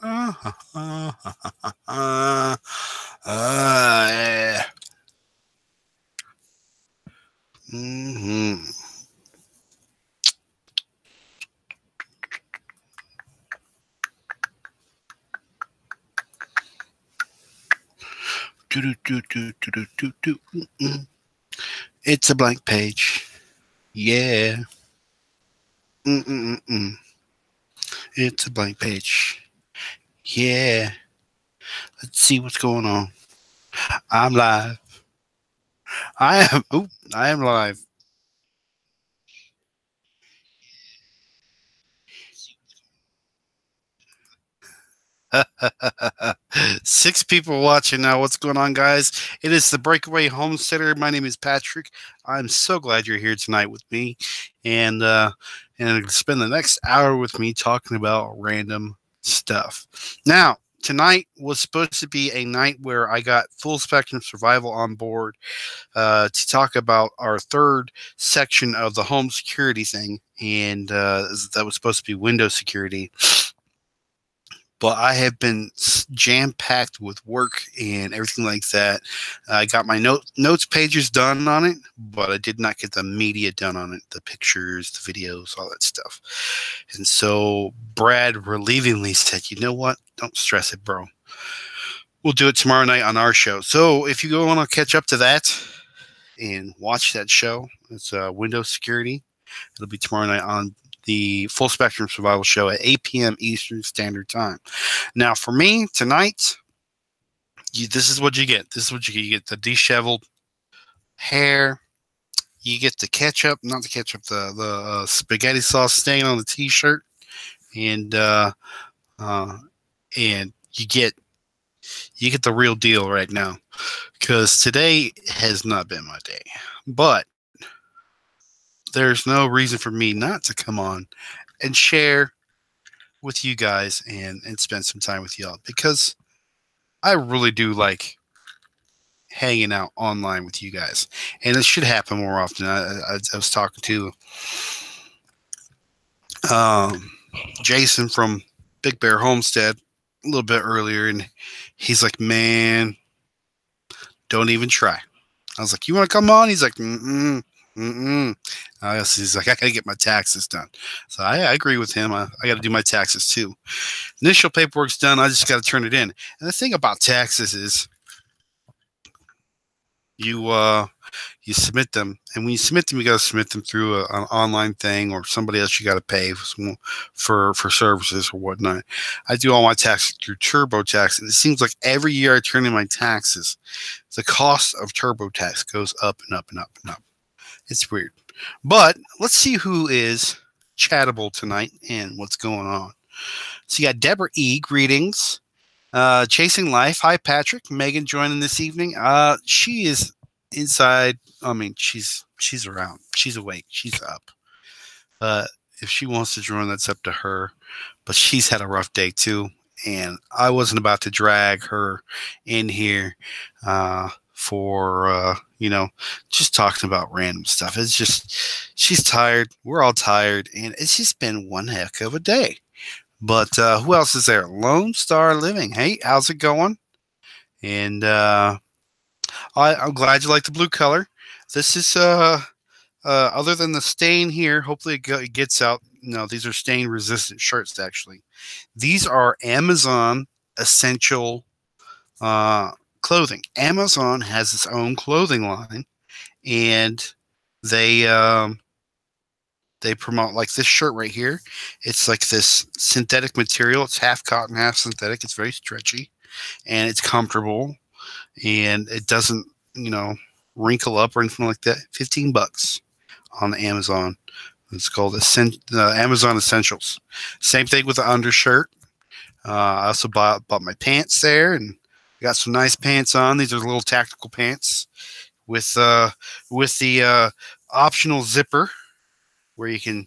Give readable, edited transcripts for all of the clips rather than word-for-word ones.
Yeah. Hmm. Mm-mm. It's a blank page. Yeah. Mm-mm-mm-mm. It's a blank page. Yeah. Let's see what's going on. I'm live. I am. Oop, I am live. Six people watching now. What's going on, guys? It is the Breakaway Homesteader. My name is Patrick. I'm so glad you're here tonight with me, and spend the next hour with me talking about random stuff. Now, tonight was supposed to be a night where I got Full Spectrum Survival on board to talk about our third section of the home security thing, and that was supposed to be window security, but I have been jam packed with work and everything like that. I got my notes pages done on it, but I did not get the media done on it, the pictures, the videos, all that stuff. And so Brad relievingly said, "You know what? Don't stress it, bro. We'll do it tomorrow night on our show." So if you want to catch up to that and watch that show, it's Windows Security. It'll be tomorrow night on the Full Spectrum Survival Show at 8 p.m. Eastern Standard Time. Now, for me tonight, this is what you get. This is what you get. You get the disheveled hair. You get the ketchup, not the ketchup, the spaghetti sauce stain on the t-shirt, and uh, and you get the real deal right now. Because today has not been my day, but there's no reason for me not to come on and share with you guys and spend some time with y'all because I really do like hanging out online with you guys, and it should happen more often. I was talking to um, Jason from Big Bear Homestead a little bit earlier, and he's like, "Man, don't even try." I was like, "You want to come on?" He's like, "Mm-mm, mm-mm." He's like, "I gotta get my taxes done." So I agree with him. I got to do my taxes too. Initial paperwork's done. I just got to turn it in. And the thing about taxes is you you submit them, and when you submit them, you got to submit them through an online thing or somebody else you got to pay for services or whatnot. I do all my taxes through TurboTax, and it seems like every year I turn in my taxes, the cost of TurboTax goes up and up and up and up. It's weird, but let's see who is chattable tonight and what's going on. So you got Deborah E. Greetings. Chasing Life. Hi, Patrick. Megan joining this evening. She is inside. I mean, she's around. She's awake. She's up. If she wants to join, that's up to her. But she's had a rough day too, and I wasn't about to drag her in here for just talking about random stuff. It's just she's tired. We're all tired, and it's just been one heck of a day. But who else is there? Lone Star Living. Hey, how's it going? And I'm glad you like the blue color. This is other than the stain here. Hopefully it gets out. No, these are stain resistant shirts. Actually, these are Amazon essential uh, clothing. Amazon has its own clothing line, and they they promote like this shirt right here. It's like this synthetic material. It's half cotton, half synthetic. It's very stretchy and it's comfortable and it doesn't, you know, wrinkle up or anything like that. $15 on Amazon. It's called Amazon Essentials. Same thing with the undershirt. I also bought my pants there and got some nice pants on. These are little tactical pants with the optional zipper where you can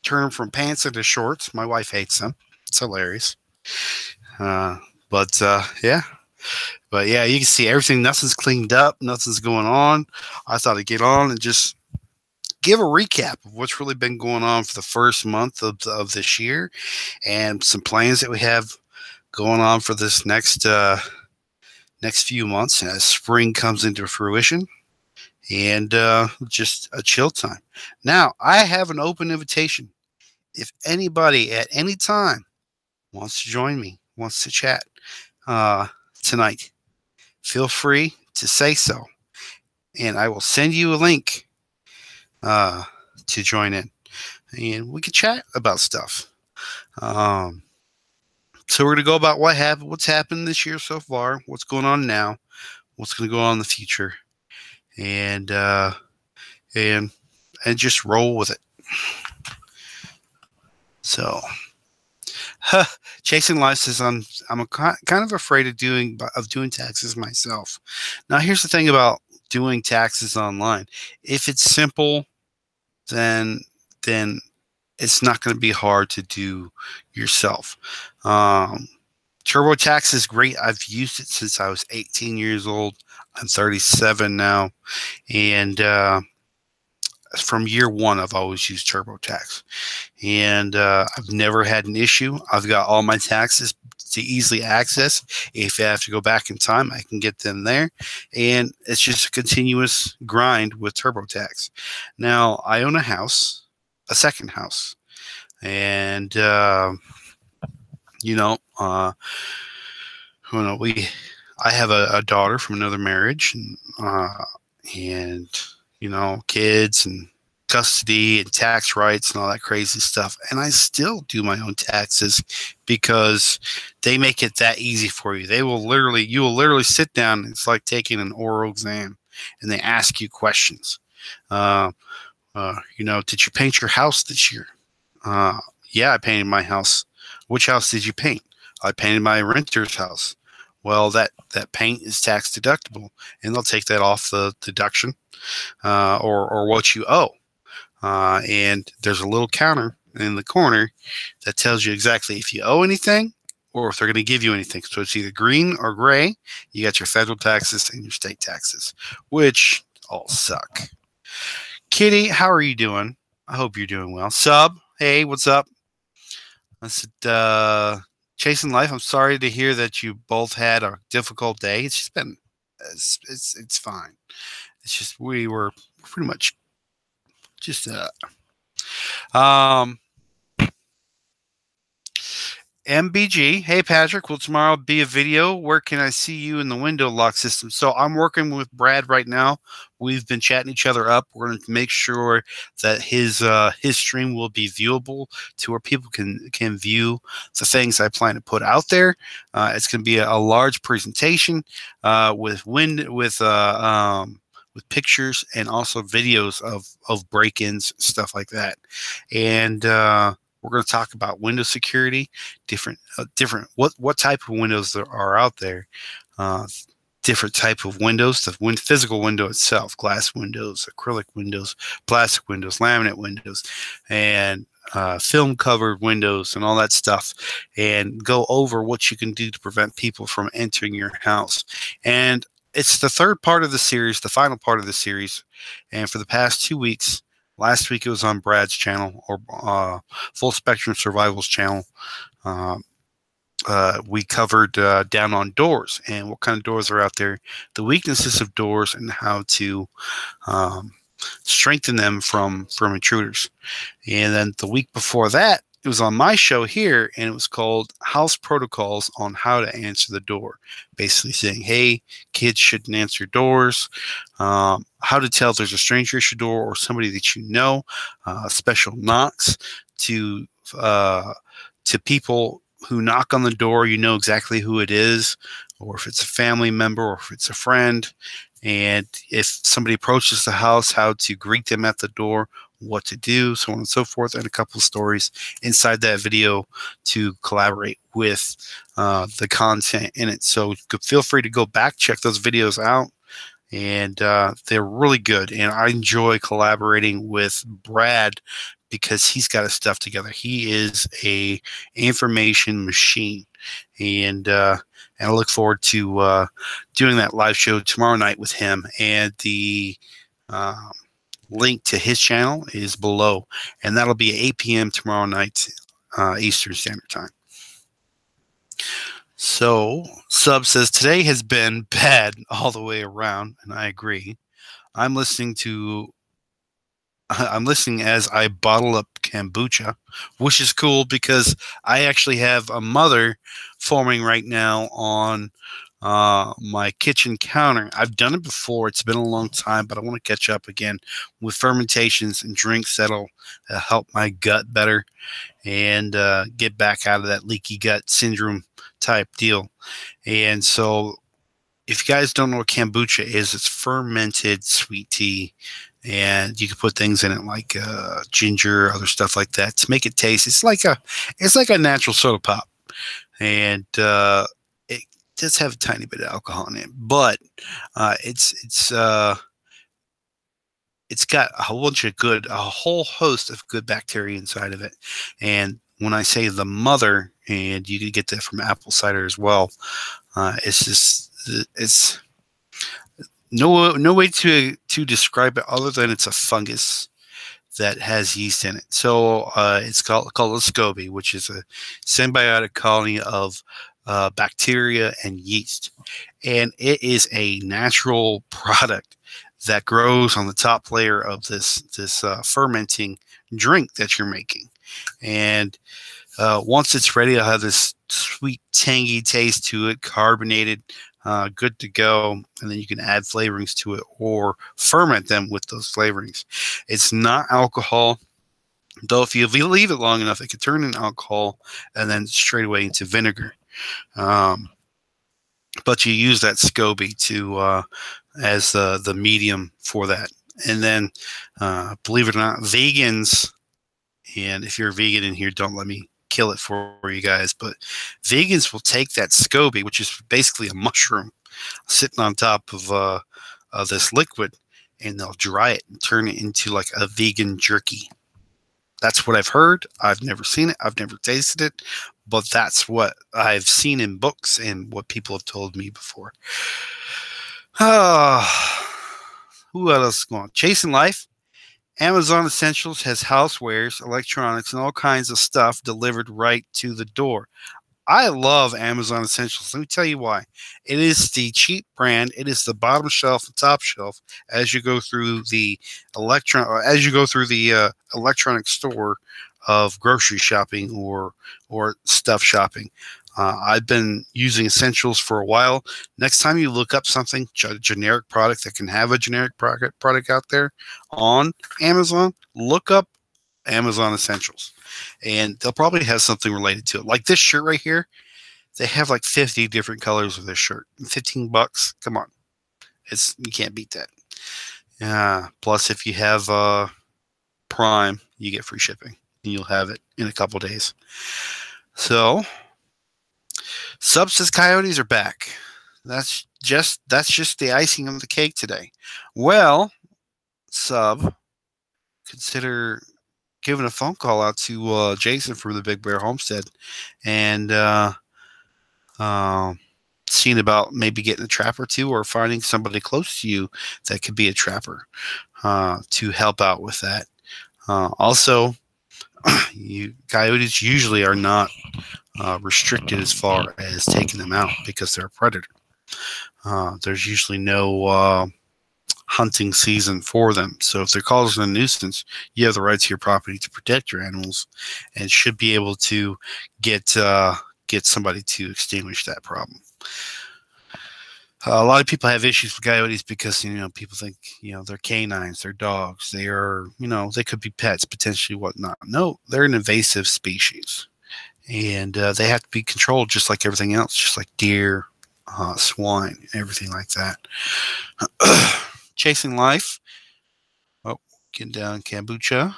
turn them from pants into shorts. My wife hates them. It's hilarious. Uh, yeah, but yeah, you can see everything. Nothing's cleaned up. Nothing's going on. I thought I'd get on and just give a recap of what's really been going on for the first month of this year and some plans that we have going on for this next few months as spring comes into fruition, and just a chill time. Now, I have an open invitation. If anybody at any time wants to join me, wants to chat uh, tonight, feel free to say so, and I will send you a link uh, to join in, and we can chat about stuff. Um, so we're gonna go about what's happened this year so far, what's going on now, what's gonna go on in the future, and and and just roll with it. So, Chasing Life says I'm kind of afraid of doing taxes myself. Now, here's the thing about doing taxes online. If it's simple, then it's not going to be hard to do yourself. TurboTax is great. I've used it since I was 18 years old. I'm 37 now, and from year one, I've always used TurboTax, and I've never had an issue. I've got all my taxes to easily access. If I have to go back in time, I can get them there, and it's just a continuous grind with TurboTax. Now, I own a house, a second house, and you know, I have a daughter from another marriage, and kids and custody and tax rights and all that crazy stuff. And I still do my own taxes because they make it that easy for you. You will literally sit down. It's like taking an oral exam, and they ask you questions. Did you paint your house this year? Yeah, I painted my house. Which house did you paint? I painted my renter's house. Well, that paint is tax deductible, and they'll take that off the deduction or what you owe. And there's a little counter in the corner that tells you exactly if you owe anything or if they're going to give you anything. So it's either green or gray. You got your federal taxes and your state taxes, which all suck. Kitty, how are you doing? I hope you're doing well. Sub, hey, what's up? I said, Chasing Life, I'm sorry to hear that you both had a difficult day. It's just been, it's fine. It's just we were pretty much just MBG. Hey Patrick, will tomorrow be a video? Where can I see you in the window lock system? So I'm working with Brad right now. We've been chatting each other up. We're going to make sure that his stream will be viewable to where people can view the things I plan to put out there. It's going to be a large presentation with pictures and also videos of break-ins, stuff like that. And we're going to talk about window security, different what type of windows there are out there, different type of windows, the physical window itself, glass windows, acrylic windows, plastic windows, laminate windows, and film covered windows and all that stuff, and go over what you can do to prevent people from entering your house. And it's the third part of the series, the final part of the series. And for the past 2 weeks, last week it was on Brad's channel, or Full Spectrum Survival's channel. We covered down on doors and what kind of doors are out there, the weaknesses of doors, and how to strengthen them from intruders. And then the week before that, it was on my show here, and it was called House Protocols on How to Answer the Door. Basically saying, hey, kids shouldn't answer doors, how to tell if there's a stranger at your door or somebody that you know, special knocks to people who knock on the door. You know exactly who it is, or if it's a family member or if it's a friend. And if somebody approaches the house, how to greet them at the door, what to do, so on and so forth, and a couple of stories inside that video to collaborate with the content in it. So feel free to go back, check those videos out, and they're really good. And I enjoy collaborating with Brad because he's got his stuff together. He is a information machine, and I look forward to doing that live show tomorrow night with him. And the link to his channel is below, and that'll be at 8 p.m. tomorrow night, Eastern Standard Time. So, Sub says today has been bad all the way around, and I agree. I'm listening to I'm listening as I bottle up kombucha, which is cool because I actually have a mother forming right now on my kitchen counter. I've done it before. It's been a long time, but I want to catch up again with fermentations and drinks that'll help my gut better and get back out of that leaky gut syndrome type deal. And so, if you guys don't know what kombucha is, it's fermented sweet tea, and you can put things in it like ginger, other stuff like that to make it taste. It's like a natural soda pop, and it does have a tiny bit of alcohol in it, but it's got a whole host of good bacteria inside of it. And when I say the mother, and you can get that from apple cider as well, it's no way to describe it other than it's a fungus that has yeast in it. So it's called a SCOBY, which is a symbiotic colony of bacteria and yeast, and it is a natural product that grows on the top layer of this fermenting drink that you're making. And once it's ready, it'll have this sweet, tangy taste to it, carbonated, good to go. And then you can add flavorings to it or ferment them with those flavorings. It's not alcohol, though. If you leave it long enough, it can turn into alcohol and then straight away into vinegar. But you use that SCOBY to as the medium for that. And then, believe it or not, vegans, and if you're a vegan in here, don't let me kill it for you guys, but vegans will take that SCOBY, which is basically a mushroom sitting on top of this liquid, and they'll dry it and turn it into like a vegan jerky. That's what I've heard. I've never seen it. I've never tasted it, but that's what I've seen in books and what people have told me before. Who else is going on? Chasing Life. Amazon Essentials has housewares, electronics, and all kinds of stuff delivered right to the door. I love Amazon Essentials. Let me tell you why. It is the cheap brand. It is the bottom shelf and top shelf as you go through the electronic store of grocery shopping or stuff shopping. I've been using Essentials for a while. Next time you look up something, generic product that can have a generic product out there on Amazon, look up Amazon Essentials, and they'll probably have something related to it. Like this shirt right here, they have like 50 different colors of this shirt. $15. Come on, you can't beat that. Plus, if you have Prime, you get free shipping, and you'll have it in a couple days. So, Sub says coyotes are back. That's just the icing on the cake today. Well, Sub, consider giving a phone call out to Jason from the Big Bear Homestead and seeing about maybe getting a trap or two, or finding somebody close to you that could be a trapper to help out with that. Also, coyotes usually are not restricted as far as taking them out because they're a predator. There's usually no hunting season for them. So if they're causing a nuisance, you have the right to your property to protect your animals, and should be able to get somebody to extinguish that problem. A lot of people have issues with coyotes because people think they're canines, they're dogs, they are they could be pets potentially, whatnot. No, they're an invasive species, and they have to be controlled just like everything else, just like deer, swine, everything like that. Chasing Life. Oh, getting down kombucha.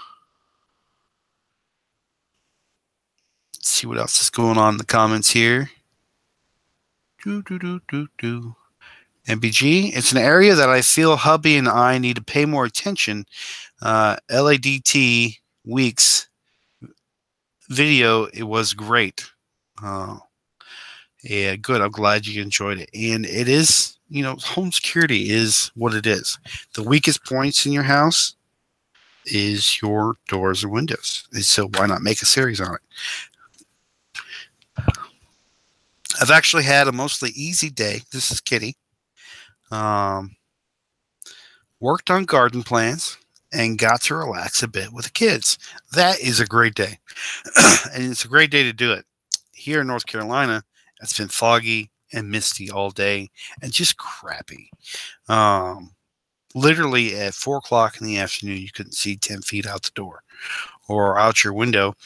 Let's see what else is going on in the comments here. MBG. It's an area that I feel hubby and I need to pay more attention. LADT Weeks video, it was great. Yeah, good. I'm glad you enjoyed it. And it is, home security is what it is. The weakest points in your house is your doors and windows. And so why not make a series on it? I've actually had a mostly easy day. This is Kitty. Um, Worked on garden plants and got to relax a bit with the kids. That is a great day. And it's a great day to do it. Here in North Carolina, it's been foggy and misty all day and just crappy. Um, Literally at 4 o'clock in the afternoon, you couldn't see 10 feet out the door or out your window.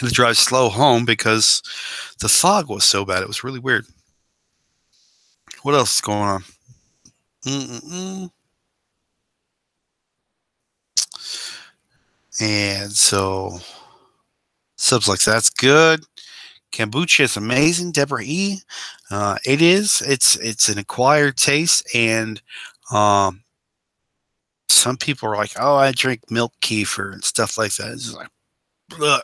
Had to drive slow home because the fog was so bad. It was really weird. What else is going on? Mm-mm-mm. And so subs like that's good. Kombucha is amazing. Deborah E. It is. It's an acquired taste, and um, some people are like, "Oh, I drink milk kefir and stuff like that." It's just like, ugh.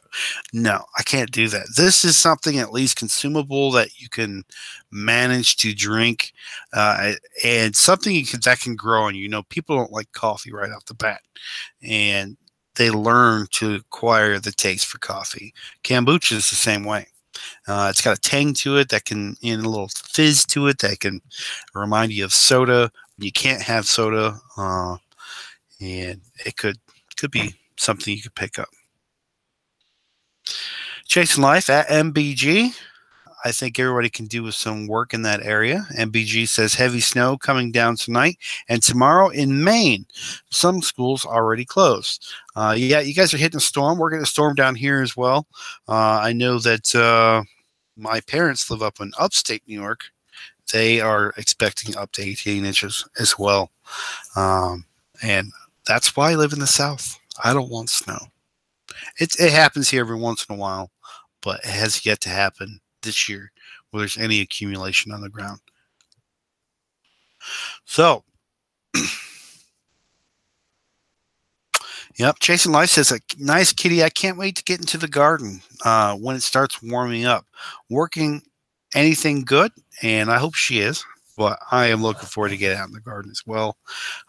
No, I can't do that. This is something at least consumable that you can manage to drink, and something that can grow on you. You know, people don't like coffee right off the bat, and they learn to acquire the taste for coffee. Kombucha is the same way. It's got a tang to it that can, and a little fizz to it that can remind you of soda. You can't have soda, and it could be something you could pick up. Chasing Life at MBG. I think everybody can do with some work in that area. MBG says heavy snow coming down tonight and tomorrow in Maine. Some schools already closed. Yeah, you guys are hitting a storm. We're getting a storm down here as well. I know that my parents live up in upstate New York. They are expecting up to 18 inches as well. And that's why I live in the South. I don't want snow. It happens here every once in a while, but it has yet to happen this year where there's any accumulation on the ground. So, yep, Chasing Life says, nice kitty. I can't wait to get into the garden when it starts warming up. Working anything good, and I hope she is. But I am looking forward to get out in the garden as well.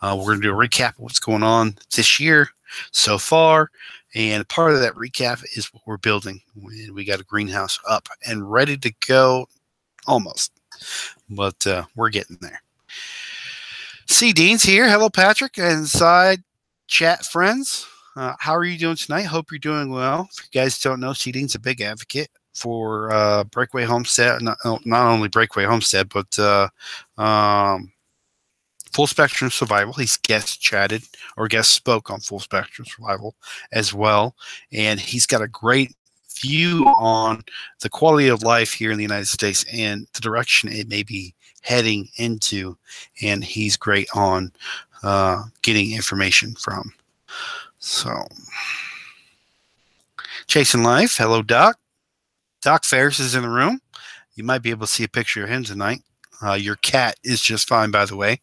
We're going to do a recap of what's going on this year so far. And part of that recap is what we're building. We got a greenhouse up and ready to go almost. But we're getting there. C. Dean's here. Hello, Patrick. Inside chat friends. How are you doing tonight? Hope you're doing well. If you guys don't know, C. Dean's a big advocate for Breakaway Homestead. Not only Breakaway Homestead, but Full Spectrum Survival. He's guest chatted or guest spoke on Full Spectrum Survival as well. And he's got a great view on the quality of life here in the United States and the direction it may be heading into. And he's great on getting information from. So, Chasing Life. Hello, Doc. Doc Ferris is in the room. You might be able to see a picture of him tonight. Your cat is just fine, by the way.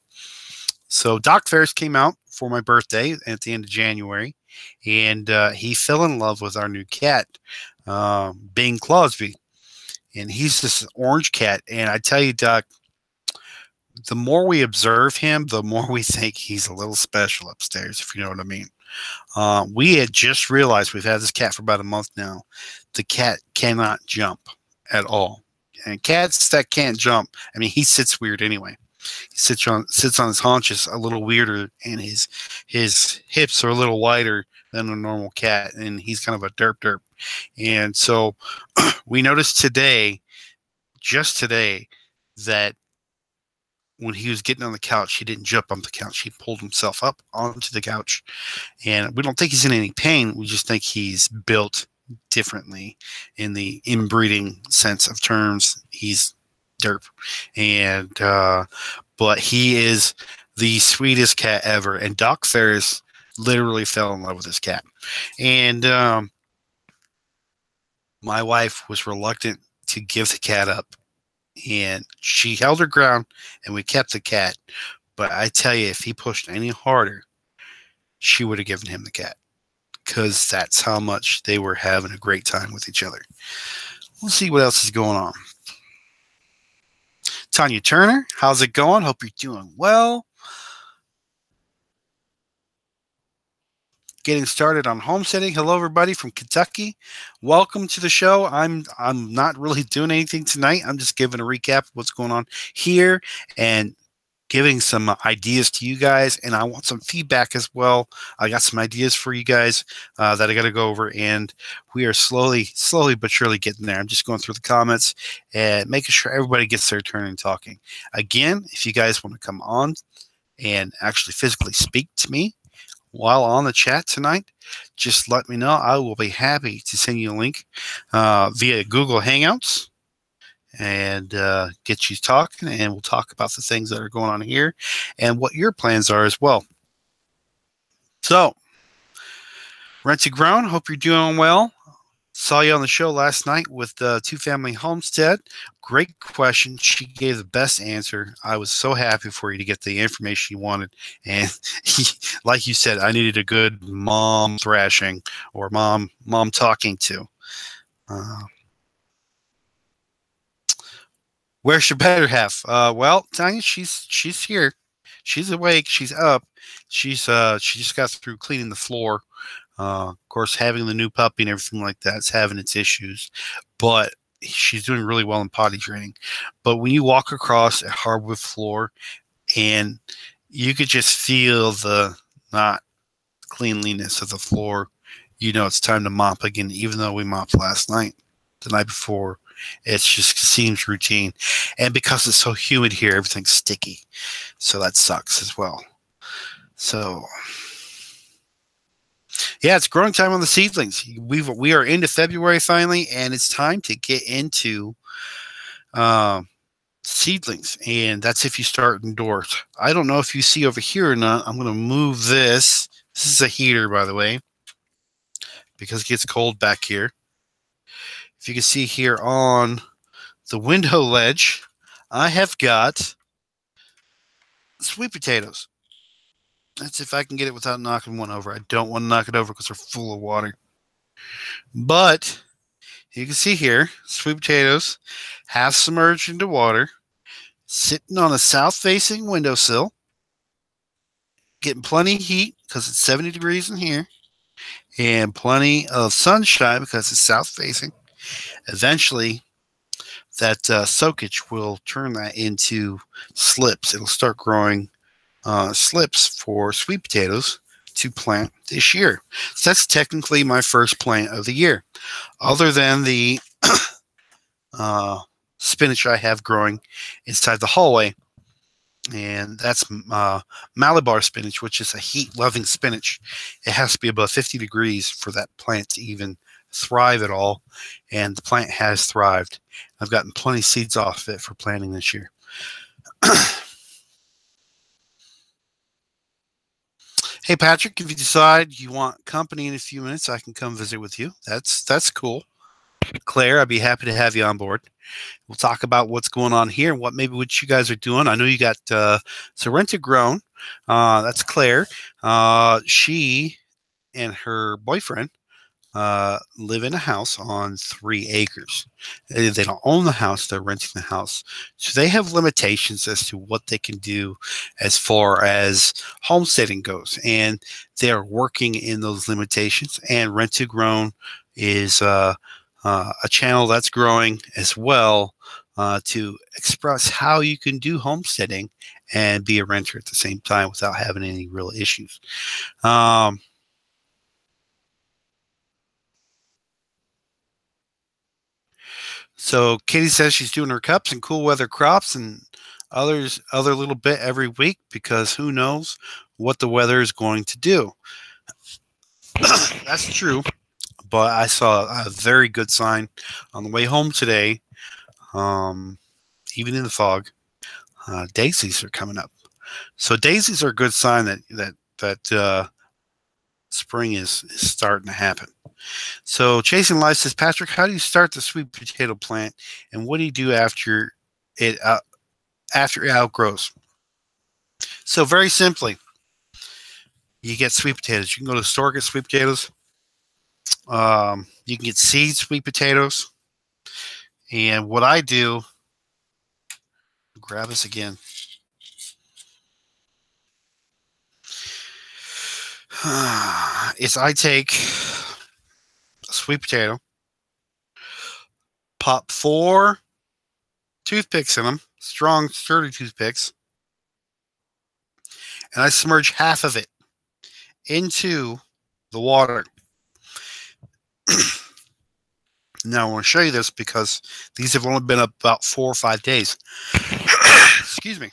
So Doc Ferris came out for my birthday at the end of January, and he fell in love with our new cat, Bing Clausby. And he's this orange cat. And I tell you, Doc, the more we observe him, the more we think he's a little special upstairs, if you know what I mean. We had just realized we've had this cat for about a month now. The cat cannot jump at all. And cats that can't jump, I mean, he sits weird anyway. He sits on his haunches a little weirder, and his hips are a little wider than a normal cat, and he's kind of a derp. And so we noticed just today, that when he was getting on the couch, he didn't jump on the couch. He pulled himself up onto the couch, and we don't think he's in any pain. We just think he's built differently in the inbreeding sense of terms. He's derp, and but he is the sweetest cat ever. And Doc Ferris literally fell in love with this cat, and my wife was reluctant to give the cat up, and she held her ground, and we kept the cat. But I tell you, if he pushed any harder, she would have given him the cat, because that's how much they were having a great time with each other. We'll see what else is going on. Tanya Turner, how's it going? Hope you're doing well. getting started on homesteading. Hello, everybody from Kentucky. Welcome to the show. I'm not really doing anything tonight. I'm just giving a recap of what's going on here and giving some ideas to you guys, and I want some feedback as well. I got some ideas for you guys that I got to go over, and we are slowly but surely getting there. I'm just going through the comments and making sure everybody gets their turn in talking. Again, if you guys want to come on and actually physically speak to me while on the chat tonight, just let me know. I will be happy to send you a link via Google Hangouts and get you talking, and we'll talk about the things that are going on here and what your plans are as well. So, Rent to Grown, hope you're doing well. Saw you on the show last night with the two-family homestead. Great question. She gave the best answer. I was so happy for you to get the information you wanted. And like you said, I needed a good mom thrashing or mom talking to. Where's your better half? Well, Tanya, she's here. She's awake. She's up. She just got through cleaning the floor. Of course, having the new puppy and everything like that is having its issues, but she's doing really well in potty training. But when you walk across a hardwood floor and you could just feel the not cleanliness of the floor, you know it's time to mop again, even though we mopped last night, the night before. It just seems routine. And because it's so humid here, everything's sticky. So that sucks as well. So, yeah, it's growing time on the seedlings. We are into February finally, and it's time to get into seedlings. And that's if you start indoors. I don't know if you see over here or not. I'm going to move this. This is a heater, by the way, because it gets cold back here. If you can see here on the window ledge, I have got sweet potatoes. That's if I can get it without knocking one over. I don't want to knock it over because they're full of water. But you can see here, sweet potatoes, half submerged into water, sitting on a south-facing windowsill, getting plenty of heat because it's 70 degrees in here, and plenty of sunshine because it's south-facing. Eventually, that soakage will turn that into slips. It'll start growing slips for sweet potatoes to plant this year. So that's technically my first plant of the year, other than the spinach I have growing inside the hallway. And that's Malabar spinach, which is a heat-loving spinach. It has to be above 50 degrees for that plant to even thrive at all. And the plant has thrived. I've gotten plenty of seeds off it for planting this year. Hey, Patrick, if you decide you want company in a few minutes, I can come visit with you. That's cool. Claire, I'd be happy to have you on board. We'll talk about what's going on here and what you guys are doing. I know you got so Rent to Grown. That's Claire. She and her boyfriend live in a house on 3 acres. They don't own the house, they're renting the house. So they have limitations as to what they can do as far as homesteading goes. And they're working in those limitations. And Rent to Grown is a channel that's growing as well to express how you can do homesteading and be a renter at the same time without having any real issues. So Katie says she's doing her cups and cool weather crops and other little bit every week because who knows what the weather is going to do. That's true, but I saw a very good sign on the way home today. Even in the fog, daisies are coming up. So daisies are a good sign that spring is starting to happen. So Chasing Life says, Patrick, how do you start the sweet potato plant, and what do you do after it outgrows? So very simply, you get sweet potatoes. You can go to the store, get sweet potatoes. You can get seed sweet potatoes. And what I do, grab this again. is I take a sweet potato, pop 4 toothpicks in them, strong, sturdy toothpicks, and I submerge half of it into the water. Now I want to show you this because these have only been up about 4 or 5 days. Excuse me.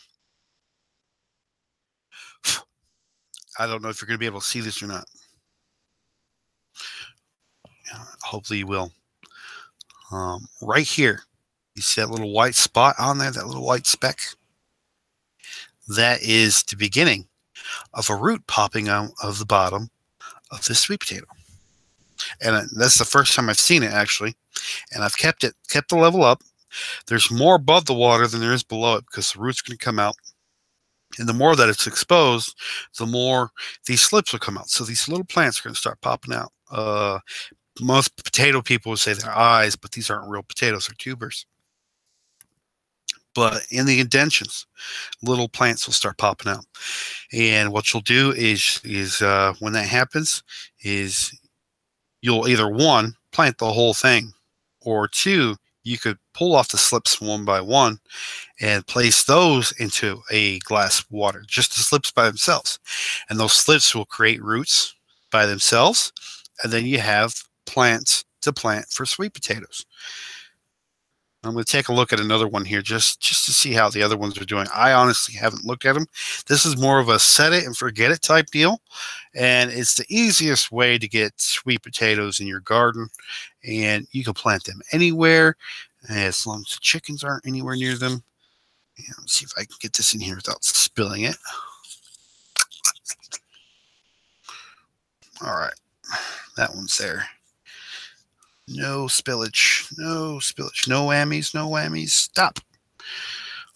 I don't know if you're going to be able to see this or not. Hopefully you will. Right here, you see that little white spot on there, that little white speck? That is the beginning of a root popping out of the bottom of this sweet potato. And that's the first time I've seen it, actually. And I've kept the level up. There's more above the water than there is below it because the root's going to come out. And the more that it's exposed, the more these slips will come out. So these little plants are going to start popping out. Most potato people would say they're eyes, but these aren't real potatoes, they're tubers. But in the indentions, little plants will start popping out. And what you'll do is when that happens, is you'll either 1, plant the whole thing, or 2, you could pull off the slips one by one and place those into a glass of water, just the slips by themselves. And those slips will create roots by themselves. And then you have plants to plant for sweet potatoes. I'm going to take a look at another one here just to see how the other ones are doing. I honestly haven't looked at them. This is more of a set it and forget it type deal. And it's the easiest way to get sweet potatoes in your garden. And you can plant them anywhere as long as the chickens aren't anywhere near them. And let's see if I can get this in here without spilling it. All right. That one's there. No spillage. No spillage. No whammies. No whammies. Stop.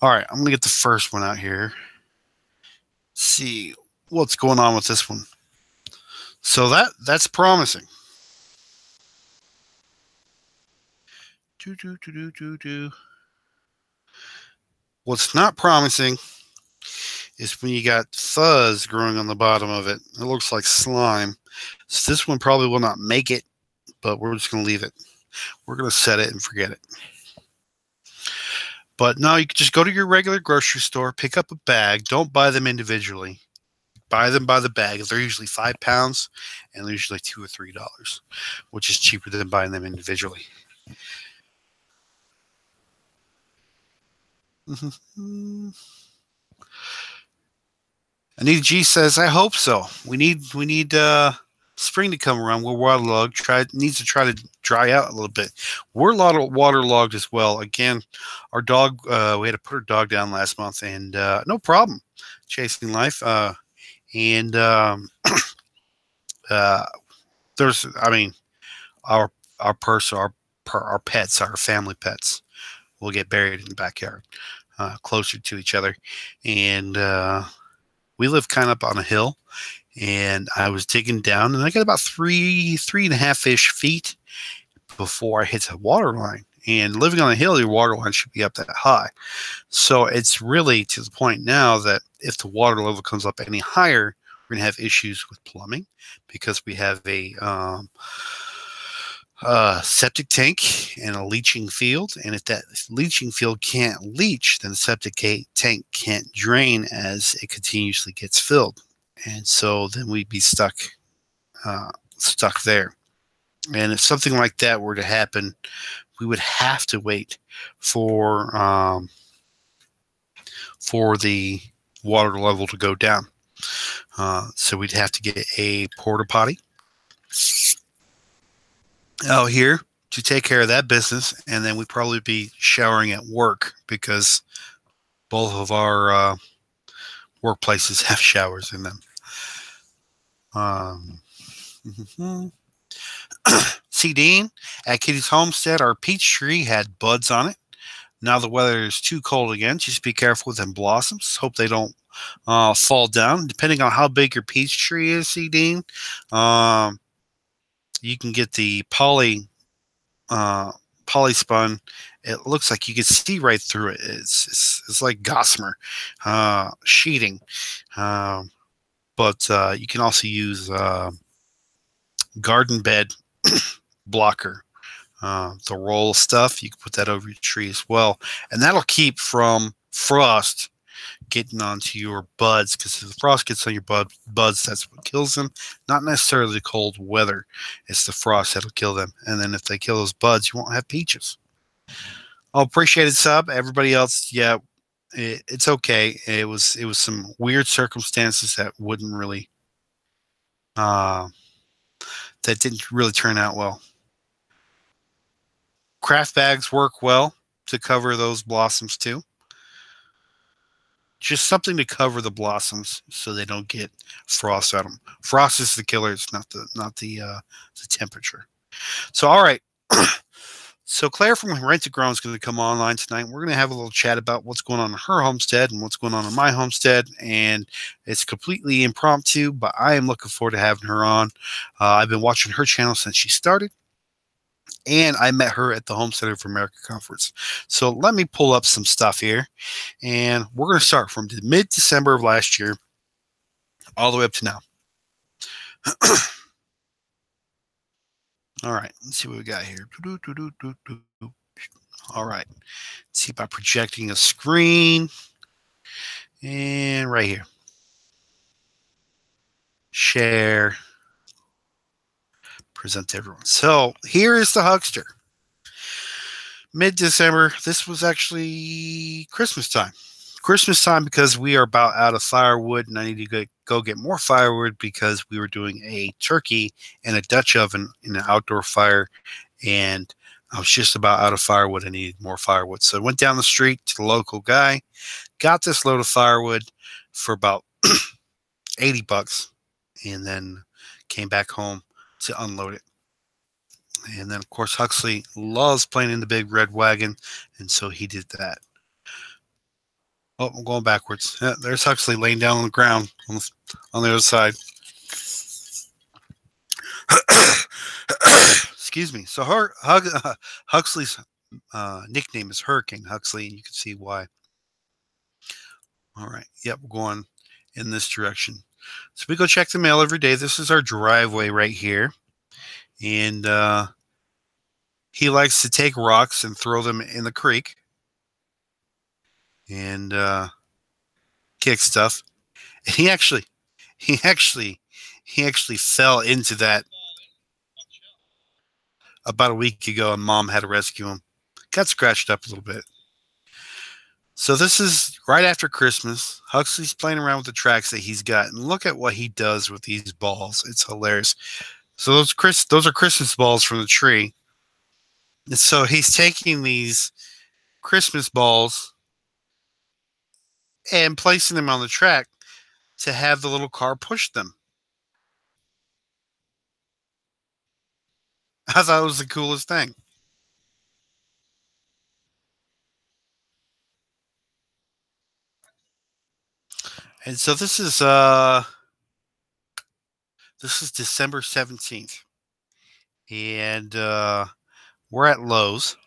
All right. I'm going to get the first one out here. See what's going on with this one. So that's promising. What's not promising is when you got fuzz growing on the bottom of it. It looks like slime. So this one probably will not make it, but we're just going to leave it. We're going to set it and forget it. But no, you can just go to your regular grocery store, pick up a bag. Don't buy them individually. Buy them by the bag. They're usually 5 pounds, and they're usually $2 or $3, which is cheaper than buying them individually. Anita G says, "I hope so. We need spring to come around. We're waterlogged. Needs to try to dry out a little bit. We're a lot of waterlogged as well. Again, our dog. We had to put our dog down last month, and no problem, chasing life. There's, I mean, our pets, our family pets, will get buried in the backyard, closer to each other, and we live kind of up on a hill." And I was digging down, and I got about 3.5-ish feet before I hit the water line. And living on a hill, your water line should be up that high. So it's really to the point now that if the water level comes up any higher, we're going to have issues with plumbing because we have a septic tank and a leaching field. And if that leaching field can't leach, then the septic tank can't drain as it continuously gets filled. And so then we'd be stuck there. And if something like that were to happen, we would have to wait for the water level to go down. So we'd have to get a porta potty out here to take care of that business, and then we'd probably be showering at work because both of our workplaces have showers in them. See, Dean, at Kitty's homestead, our peach tree had buds on it. Now the weather is too cold again. Just be careful with them blossoms. Hope they don't fall down. Depending on how big your peach tree is, see, Dean, you can get the polyspun. It looks like you can see right through it. It's like gossamer sheeting. but you can also use garden bed blocker. The roll stuff, you can put that over your tree as well, and that'll keep from frost getting onto your buds, because if the frost gets on your buds, that's what kills them. Not necessarily the cold weather, it's the frost that'll kill them. And then if they kill those buds, you won't have peaches. I'll appreciate it, sub. Everybody else, yeah, it's okay. It was some weird circumstances that wouldn't really that didn't really turn out well. Craft bags work well to cover those blossoms too. Just something to cover the blossoms so they don't get frost on them. Frost is the killer. It's not the temperature. So all right. So Claire from Rent to Grown is going to come online tonight. We're going to have a little chat about what's going on in her homestead and what's going on in my homestead. And it's completely impromptu, but I am looking forward to having her on. I've been watching her channel since she started, and I met her at the Homesteader of America conference. So let me pull up some stuff here, and we're going to start from mid-December of last year all the way up to now. All right, let's see what we got here. All right, let's see by projecting a screen, and right here, share, present to everyone. So here is the Huckster. Mid-December, this was actually Christmas time. Christmas time, because we are about out of firewood, and I need to go get more firewood because we were doing a turkey in a Dutch oven in an outdoor fire, and I was just about out of firewood. I needed more firewood. So I went down the street to the local guy, got this load of firewood for about $80, and then came back home to unload it. And then, of course, Huxley loves playing in the big red wagon, and so he did that. Oh, I'm going backwards. Yeah, there's Huxley laying down on the ground on the other side. Excuse me. So Huxley's nickname is Hurricane Huxley, and you can see why. All right. Yep, we're going in this direction. So we go check the mail every day. This is our driveway right here. And he likes to take rocks and throw them in the creek and kick stuff. And he actually fell into that about a week ago, and Mom had to rescue him. Got scratched up a little bit. So this is right after Christmas. Huxley's playing around with the tracks that he's got, and look at what he does with these balls. It's hilarious. So those are Christmas balls from the tree. And so he's taking these Christmas balls and placing them on the track to have the little car push them. I thought it was the coolest thing. And so this is December 17th. And we're at Lowe's.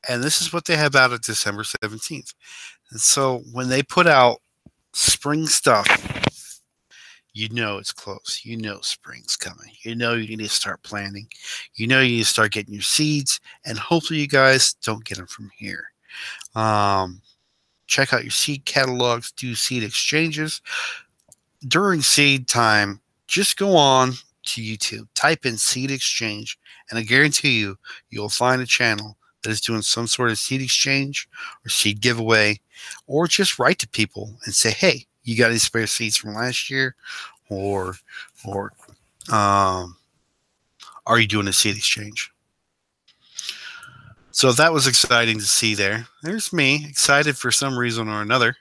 And this is what they have out at December 17th. And so when they put out spring stuff, you know it's close. You know spring's coming. You know you need to start planting. You know you need to start getting your seeds. And hopefully you guys don't get them from here. Check out your seed catalogs. Do seed exchanges. During seed time, just go on to YouTube. Type in seed exchange. And I guarantee you, you'll find a channel that is doing some sort of seed exchange or seed giveaway, or just write to people and say, hey, you got any spare seeds from last year, or are you doing a seed exchange? So that was exciting to see there. There's me, excited for some reason or another.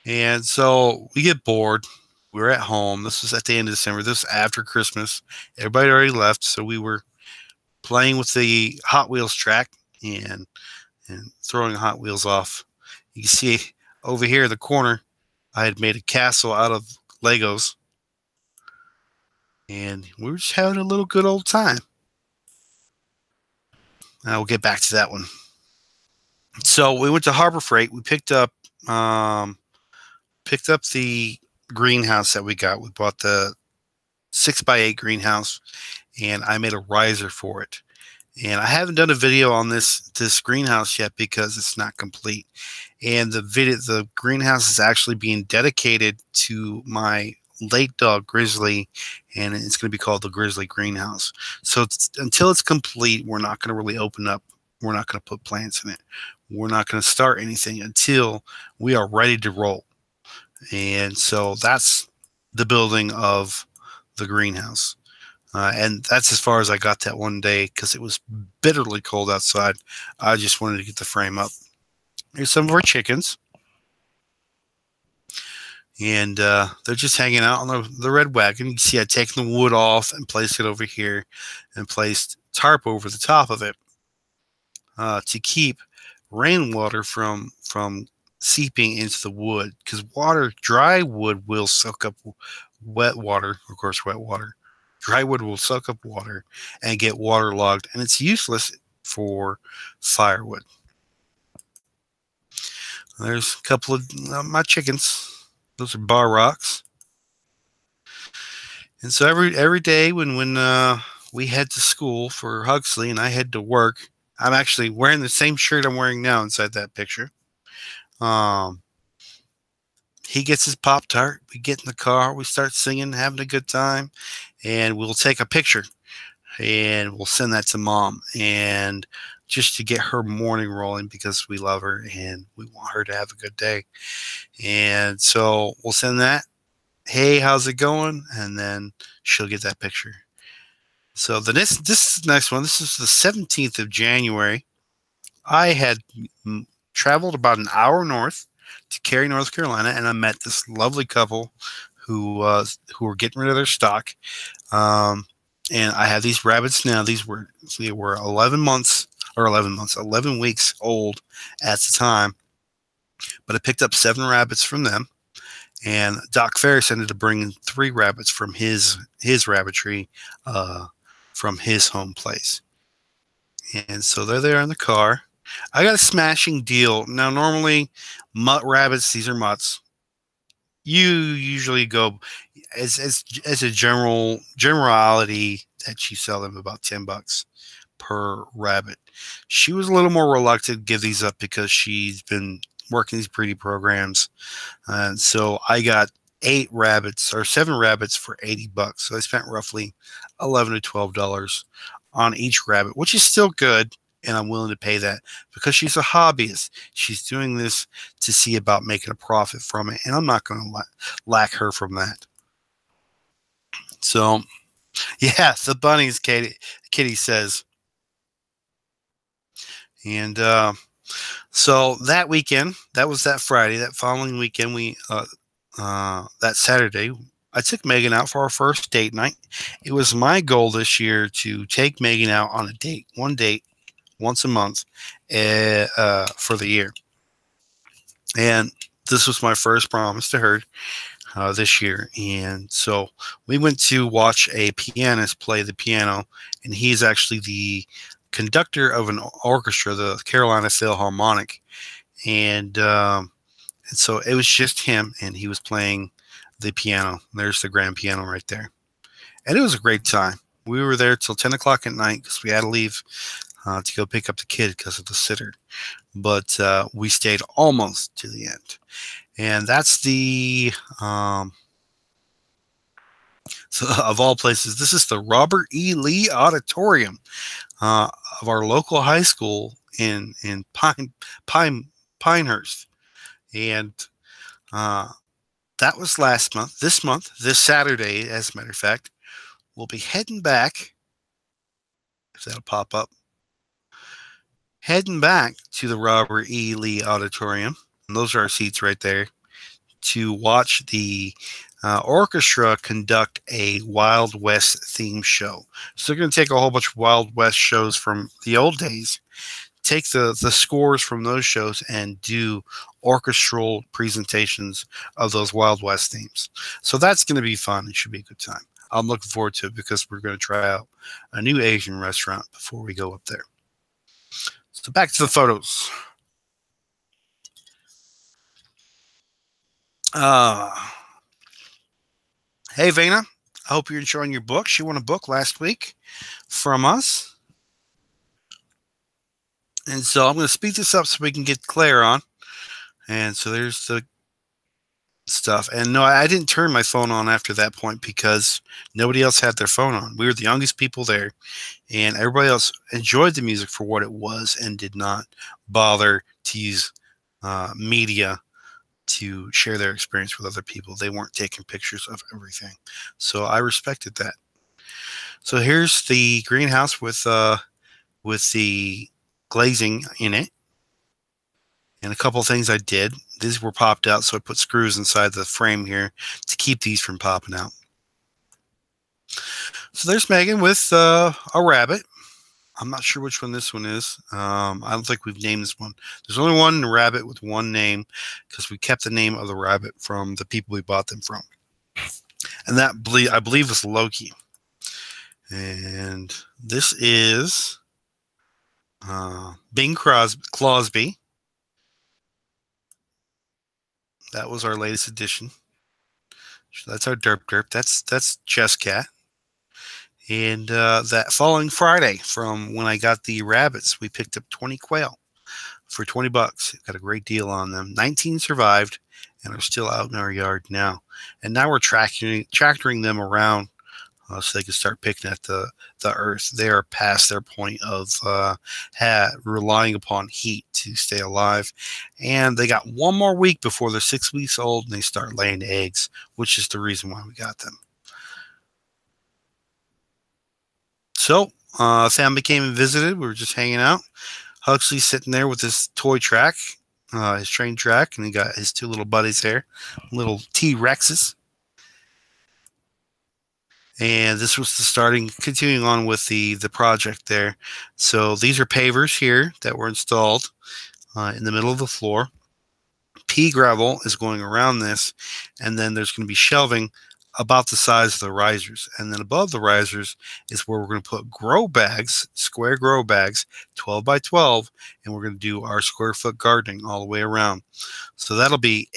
And so we get bored. We're at home. This was at the end of December. This was after Christmas. Everybody already left, so we were playing with the Hot Wheels track and throwing Hot Wheels off. You can see over here in the corner, I had made a castle out of Legos. And we were just having a little good old time. We'll get back to that one. So we went to Harbor Freight. We picked up the greenhouse that we got. We bought the 6x8 greenhouse, and I made a riser for it. And I haven't done a video on this greenhouse yet because it's not complete. And the greenhouse is actually being dedicated to my late dog Grizzly, and it's going to be called the Grizzly Greenhouse. So until it's complete, we're not going to really open up. We're not going to put plants in it. We're not going to start anything until we are ready to roll. And so that's the building of the greenhouse. And that's as far as I got that one day because it was bitterly cold outside. I just wanted to get the frame up. Here's some of our chickens. And they're just hanging out on the red wagon. You can see I'd taken the wood off and placed it over here and placed tarp over the top of it to keep rainwater from seeping into the wood, because dry wood will soak up wet water. Of course, wet water. Dry wood will soak up water and get waterlogged, and it's useless for firewood. There's a couple of my chickens. Those are bar rocks. And so every day when we head to school for Huxley and I head to work, I'm actually wearing the same shirt I'm wearing now inside that picture. He gets his Pop-Tart. We get in the car. We start singing, having a good time, and we'll take a picture, and we'll send that to Mom, and just to get her morning rolling because we love her and we want her to have a good day. And so we'll send that. Hey, how's it going? And then she'll get that picture. So this next one. This is the 17th of January. I had traveled about an hour north to Cary, North Carolina, and I met this lovely couple who were getting rid of their stock. And I have these rabbits now. They were 11 weeks old at the time. But I picked up 7 rabbits from them, and Doc Ferris ended up bringing 3 rabbits from his rabbitry from his home place. And so they're there in the car. I got a smashing deal. Now, normally, mutt rabbits, these are mutts. You usually go as a generality that you sell them about $10 per rabbit. She was a little more reluctant to give these up because she's been working these breeding programs, and so I got 7 rabbits for $80. So I spent roughly $11 to $12 on each rabbit, which is still good. And I'm willing to pay that because she's a hobbyist. She's doing this to see about making a profit from it, and I'm not going to lack her from that. So, yeah, the bunnies, Kitty says. And so that weekend, that was that Friday. That following weekend, that Saturday, I took Megan out for our first date night. It was my goal this year to take Megan out on one date, once a month for the year. And this was my first promise to her this year. And so we went to watch a pianist play the piano, and he's actually the conductor of an orchestra, the Carolina Philharmonic. And so it was just him, and he was playing the piano. There's the grand piano right there. And it was a great time. We were there till 10 o'clock at night because we had to leave to go pick up the kid because of the sitter. But we stayed almost to the end. And that's the, so of all places, this is the Robert E. Lee Auditorium of our local high school in Pinehurst. And that was last month. This Saturday, as a matter of fact, we'll be heading back, if that'll pop up, heading back to the Robert E. Lee Auditorium. And those are our seats right there to watch the orchestra conduct a Wild West theme show. So they're going to take a whole bunch of Wild West shows from the old days, take the scores from those shows, and do orchestral presentations of those Wild West themes. So that's going to be fun. It should be a good time. I'm looking forward to it because we're going to try out a new Asian restaurant before we go up there. So back to the photos. Hey, Vana. I hope you're enjoying your book. She won a book last week from us. And so I'm going to speed this up so we can get Claire on. And so there's the stuff. And no, I didn't turn my phone on after that point because nobody else had their phone on. We were the youngest people there, and everybody else enjoyed the music for what it was and did not bother to use media to share their experience with other people. They weren't taking pictures of everything. So I respected that. So here's the greenhouse with the glazing in it. And a couple of things I did. These were popped out, so I put screws inside the frame here to keep these from popping out. So there's Megan with a rabbit. I'm not sure which one this one is. I don't think we've named this one. There's only one rabbit with one name because we kept the name of the rabbit from the people we bought them from. And that, I believe, is Loki. And this is Bing Crosby. That was our latest edition. So that's our Derp. That's Chess Cat. And that following Friday, from when I got the rabbits, we picked up 20 quail for $20. Got a great deal on them. 19 survived and are still out in our yard now. And now we're tractoring them around so they can start picking at the earth. They are past their point of relying upon heat to stay alive. And they got one more week before they're 6 weeks old and they start laying eggs, which is the reason why we got them. So family came and visited. We were just hanging out. Huxley's sitting there with his toy track, his train track, and he got his two little buddies there, little T-Rexes. And this was continuing on with the project there. So these are pavers here that were installed in the middle of the floor. Pea gravel is going around this, and then there's going to be shelving about the size of the risers. And then above the risers is where we're going to put grow bags, square grow bags, 12 by 12, and we're going to do our square foot gardening all the way around. So that'll be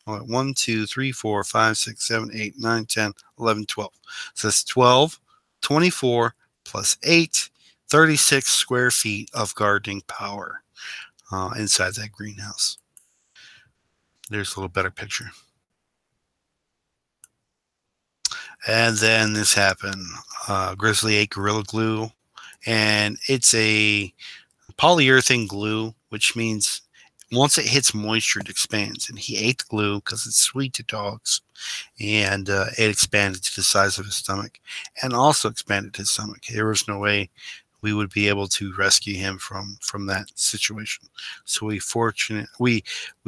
1, 2, 3, 4, 5, 6, 7, 8, 9, 10, 11, 12. So that's 12, 24 plus 8, 36 square feet of gardening power inside that greenhouse. There's a little better picture. And then this happened. Grizzly ate Gorilla Glue, and it's a polyurethane glue, which means once it hits moisture, it expands. And he ate the glue because it's sweet to dogs, and it expanded to the size of his stomach, and also expanded his stomach. There was no way we would be able to rescue him from that situation. So we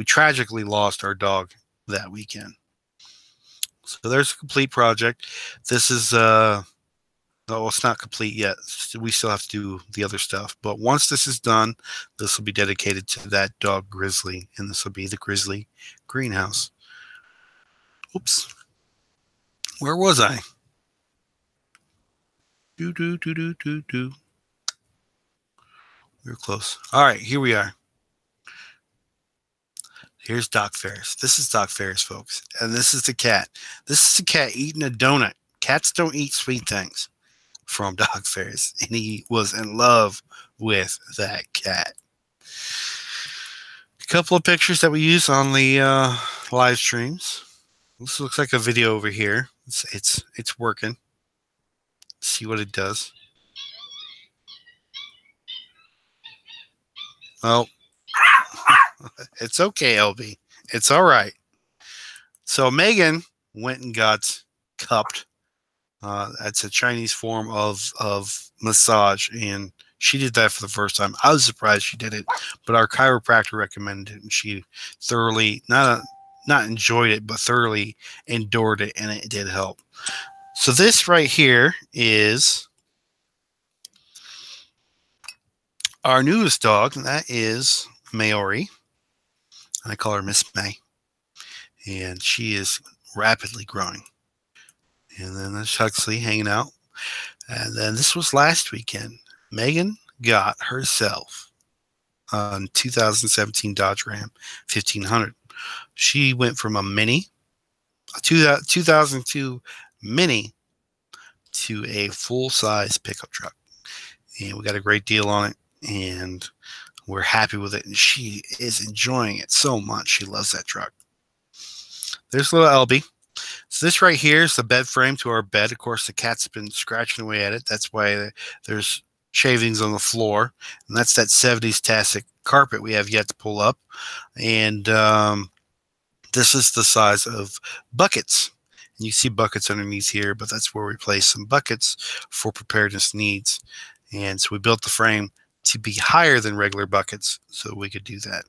tragically lost our dog that weekend. So there's a complete project. This is no, it's not complete yet. We still have to do the other stuff. But once this is done, this will be dedicated to that dog Grizzly, and this will be the Grizzly greenhouse. Oops. Where was I? We were close. All right, here we are. Here's Doc Ferris. This is Doc Ferris, folks. And this is the cat. This is the cat eating a donut. Cats don't eat sweet things from Doc Ferris. And he was in love with that cat. A couple of pictures that we use on the live streams. This looks like a video over here. It's working. Let's see what it does. Oh. It's okay, LB. It's all right. So Megan went and got cupped. That's a Chinese form of massage, and she did that for the first time. I was surprised she did it, but our chiropractor recommended it, and she thoroughly not enjoyed it, but thoroughly endured it, and it did help. So this right here is our newest dog, and that is Maori. I call her Miss May, and she is rapidly growing. And then there's Huxley hanging out. And then this was last weekend. Megan got herself a 2017 Dodge Ram 1500. She went from a Mini 2002 Mini to a full-size pickup truck. And we got a great deal on it, and we're happy with it. And she is enjoying it so much. She loves that truck. There's little Elby. So this right here is the bed frame to our bed. Of course, the cat's been scratching away at it. That's why there's shavings on the floor. And that's that 70s Tastic carpet we have yet to pull up. And this is the size of buckets. And you see buckets underneath here, but that's where we place some buckets for preparedness needs. And so we built the frame to be higher than regular buckets so we could do that.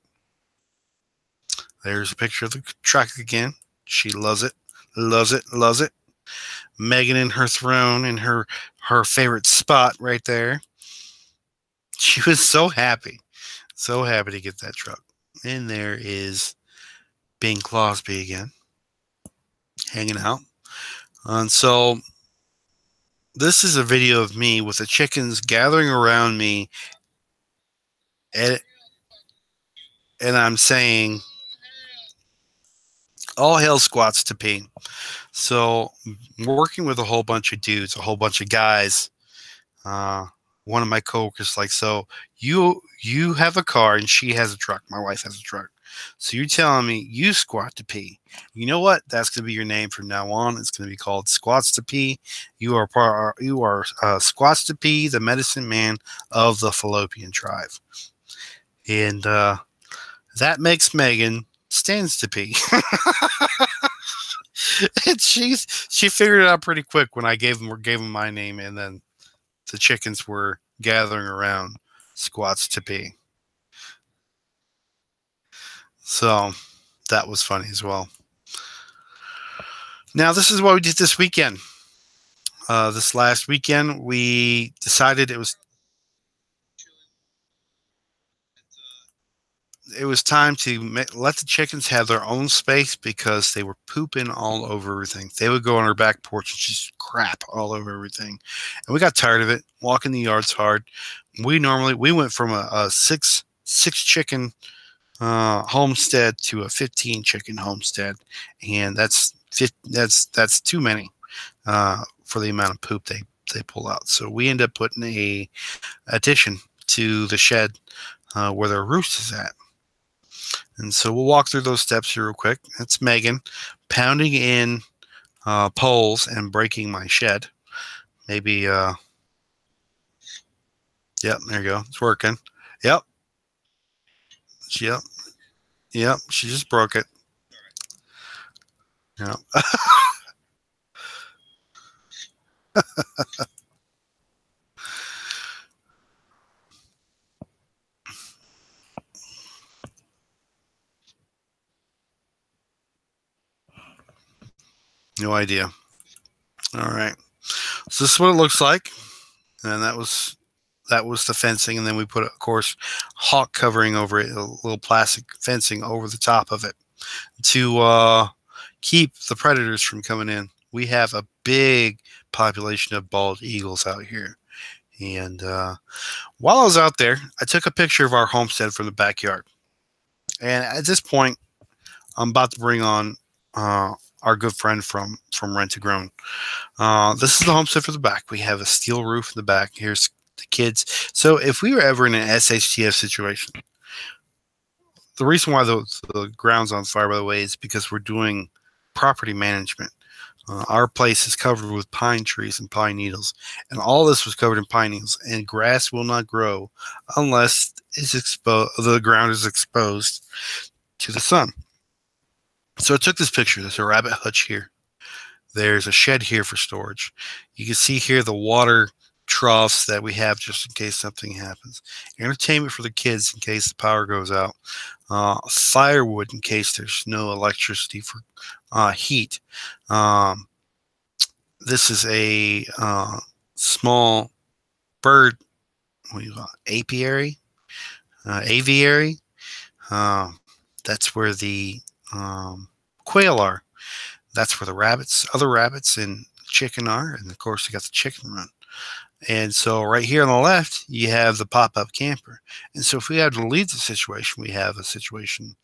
There's a picture of the truck again. She loves it, loves it, loves it. Megan in her throne in her favorite spot right there. She was so happy to get that truck. And there is Bing Crosby again, hanging out. And so this is a video of me with the chickens gathering around me, and I'm saying, all hail Squats to P. So working with a whole bunch of dudes, a whole bunch of guys, one of my coworkers like, so you have a car and she has a truck. My wife has a truck. So you're telling me you squat to pee. You know what? That's going to be your name from now on. It's going to be called Squats to Pee. You are Squats to Pee, the medicine man of the Fallopian tribe. And that makes Megan stands to pee. And she figured it out pretty quick when I gave them my name, and then the chickens were gathering around Squats to Pee. So that was funny as well. Now, this is what we did this weekend. This last weekend, we decided it was time to let the chickens have their own space because they were pooping all over everything. They would go on our back porch and just crap all over everything. And we got tired of it. Walking the yard's hard. We went from a six chicken homestead to a 15 chicken homestead, and that's too many for the amount of poop they pull out. So we end up putting a addition to the shed where their roost is at. And so we'll walk through those steps here real quick. That's Megan pounding in poles and breaking my shed. Maybe yep, there you go. It's working. Yep. Yep, she just broke it. Yep. No idea. All right. So this is what it looks like. And that was the fencing, and then we put, of course, hawk covering over it, a little plastic fencing over the top of it to keep the predators from coming in. We have a big population of bald eagles out here. And while I was out there, I took a picture of our homestead from the backyard. And at this point, I'm about to bring on our good friend from Rent to Grown. This is the homestead for the back. We have a steel roof in the back. Here's the kids. So if we were ever in an SHTF situation, the reason why the ground's on fire, by the way, is because we're doing property management. Our place is covered with pine trees and pine needles, and all this was covered in pine needles, and grass will not grow unless the ground is exposed to the sun. So I took this picture. There's a rabbit hutch here. There's a shed here for storage. You can see here the water troughs that we have just in case something happens. Entertainment for the kids in case the power goes out. Firewood in case there's no electricity for heat. This is a small bird apiary, aviary. That's where the quail are. That's where the other rabbits and chicken are. And of course, we got the chicken run. And so right here on the left, you have the pop-up camper. And so if we have to leave the situation, we have a situation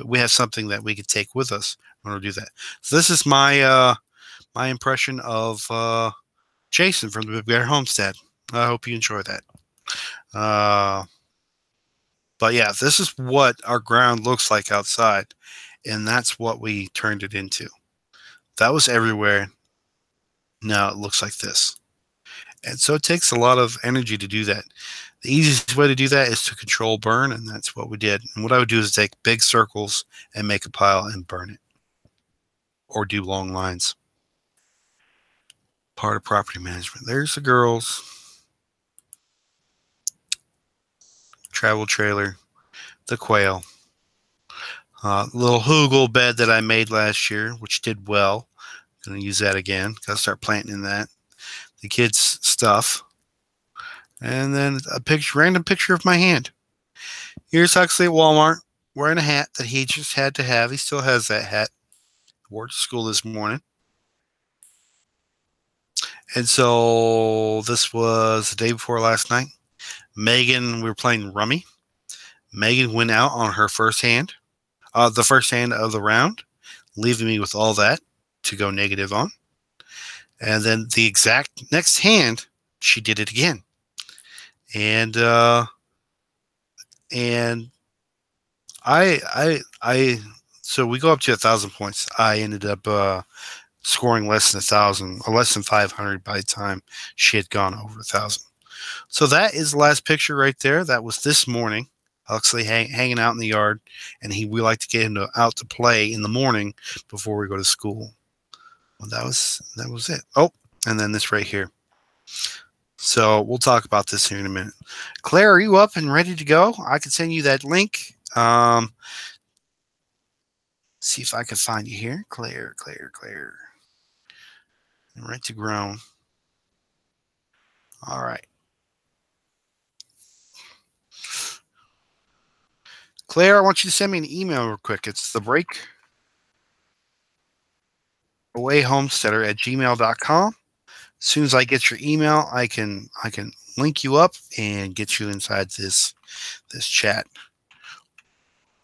we have something that we could take with us in order to do that. So this is my my impression of Jason from the Big Bear Homestead. I hope you enjoy that. But yeah, this is what our ground looks like outside, and that's what we turned it into. That was everywhere. Now it looks like this. And so it takes a lot of energy to do that. The easiest way to do that is to control burn, and that's what we did. And what I would do is take big circles and make a pile and burn it, or do long lines. Part of property management. There's the girls. Travel trailer. The quail. Little hugel bed that I made last year, which did well. Going to use that again. Got to start planting that. The kids' stuff. And then a random picture of my hand. Here's Huxley at Walmart wearing a hat that he just had to have. He still has that hat. Wore to school this morning. And so this was the day before last night. Megan, we were playing rummy. Megan went out on her first hand, the first hand of the round, leaving me with all that to go negative on. And then the exact next hand, she did it again. And so we go up to 1,000 points. I ended up scoring less than 1,000, or less than 500 by the time she had gone over 1,000. So that is the last picture right there. That was this morning. Huxley hanging out in the yard, and we like to get him out to play in the morning before we go to school. Well, that was it. Oh, and then this right here. So we'll talk about this here in a minute. Claire, are you up and ready to go? I can send you that link. See if I can find you here. Claire. Rent to grown. All right. Claire, I want you to send me an email real quick. It's thebreakawayhomesteader@gmail.com. As soon as I get your email, I can link you up and get you inside this chat.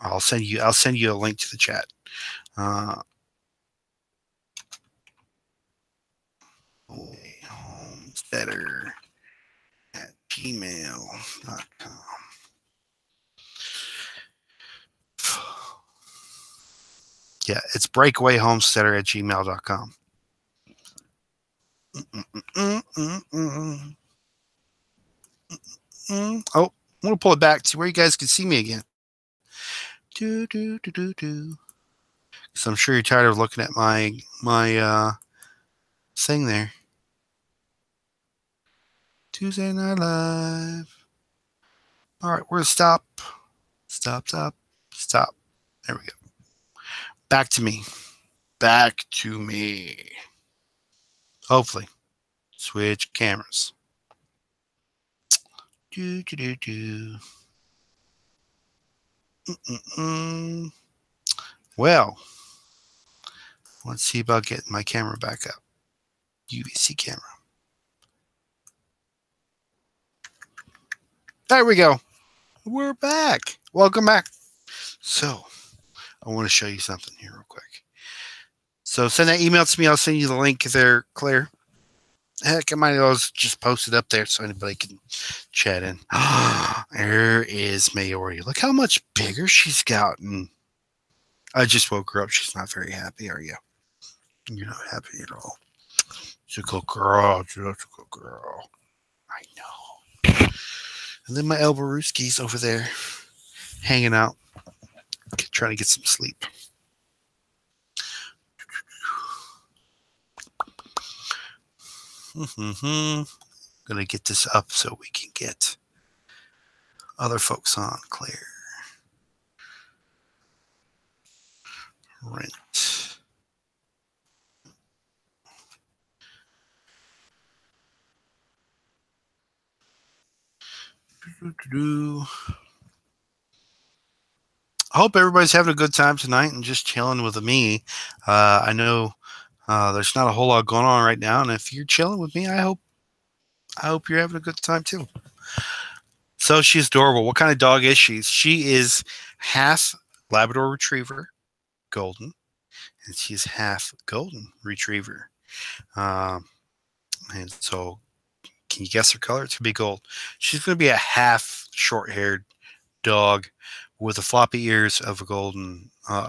I'll send you a link to the chat. Homesteader@gmail.com. Yeah, it's breakawayhomesteader@gmail.com. Oh, I'm gonna pull it back to where you guys can see me again. So I'm sure you're tired of looking at my thing there. Tuesday Night Live. All right, we're gonna stop. Stop. There we go. Back to me. Hopefully. Switch cameras. Well, let's see about getting my camera back up. UVC camera. There we go. We're back. Welcome back. So, I want to show you something here real quick. So, send that email to me. I'll send you the link there, Claire. Heck, I might as well just post it up there so anybody can chat in. There is Maori. Look how much bigger she's gotten. I just woke her up. She's not very happy, are you? You're not happy at all. She's a good girl. I know. And then my Elbaruski's over there hanging out, trying to get some sleep. Gonna get this up so we can get other folks on. Claire. Rent. I hope everybody's having a good time tonight and just chilling with me. I know there's not a whole lot going on right now, and if you're chilling with me, I I hope you're having a good time too. So she's adorable. What kind of dog is she? She is half Labrador Retriever, golden, and she's half Golden Retriever. Um, and so, can you guess her color? It's gonna be gold. She's gonna be a half short-haired dog with the floppy ears of a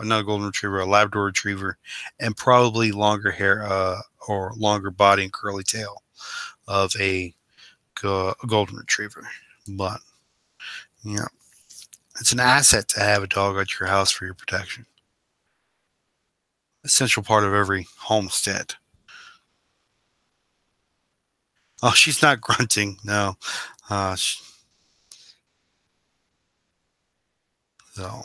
not a golden retriever, a Labrador Retriever, and probably longer hair or longer body and curly tail of a golden retriever. But yeah, it's an asset to have a dog at your house for your protection. Essential part of every homestead. Oh, she's not grunting. No. Uh, sh- so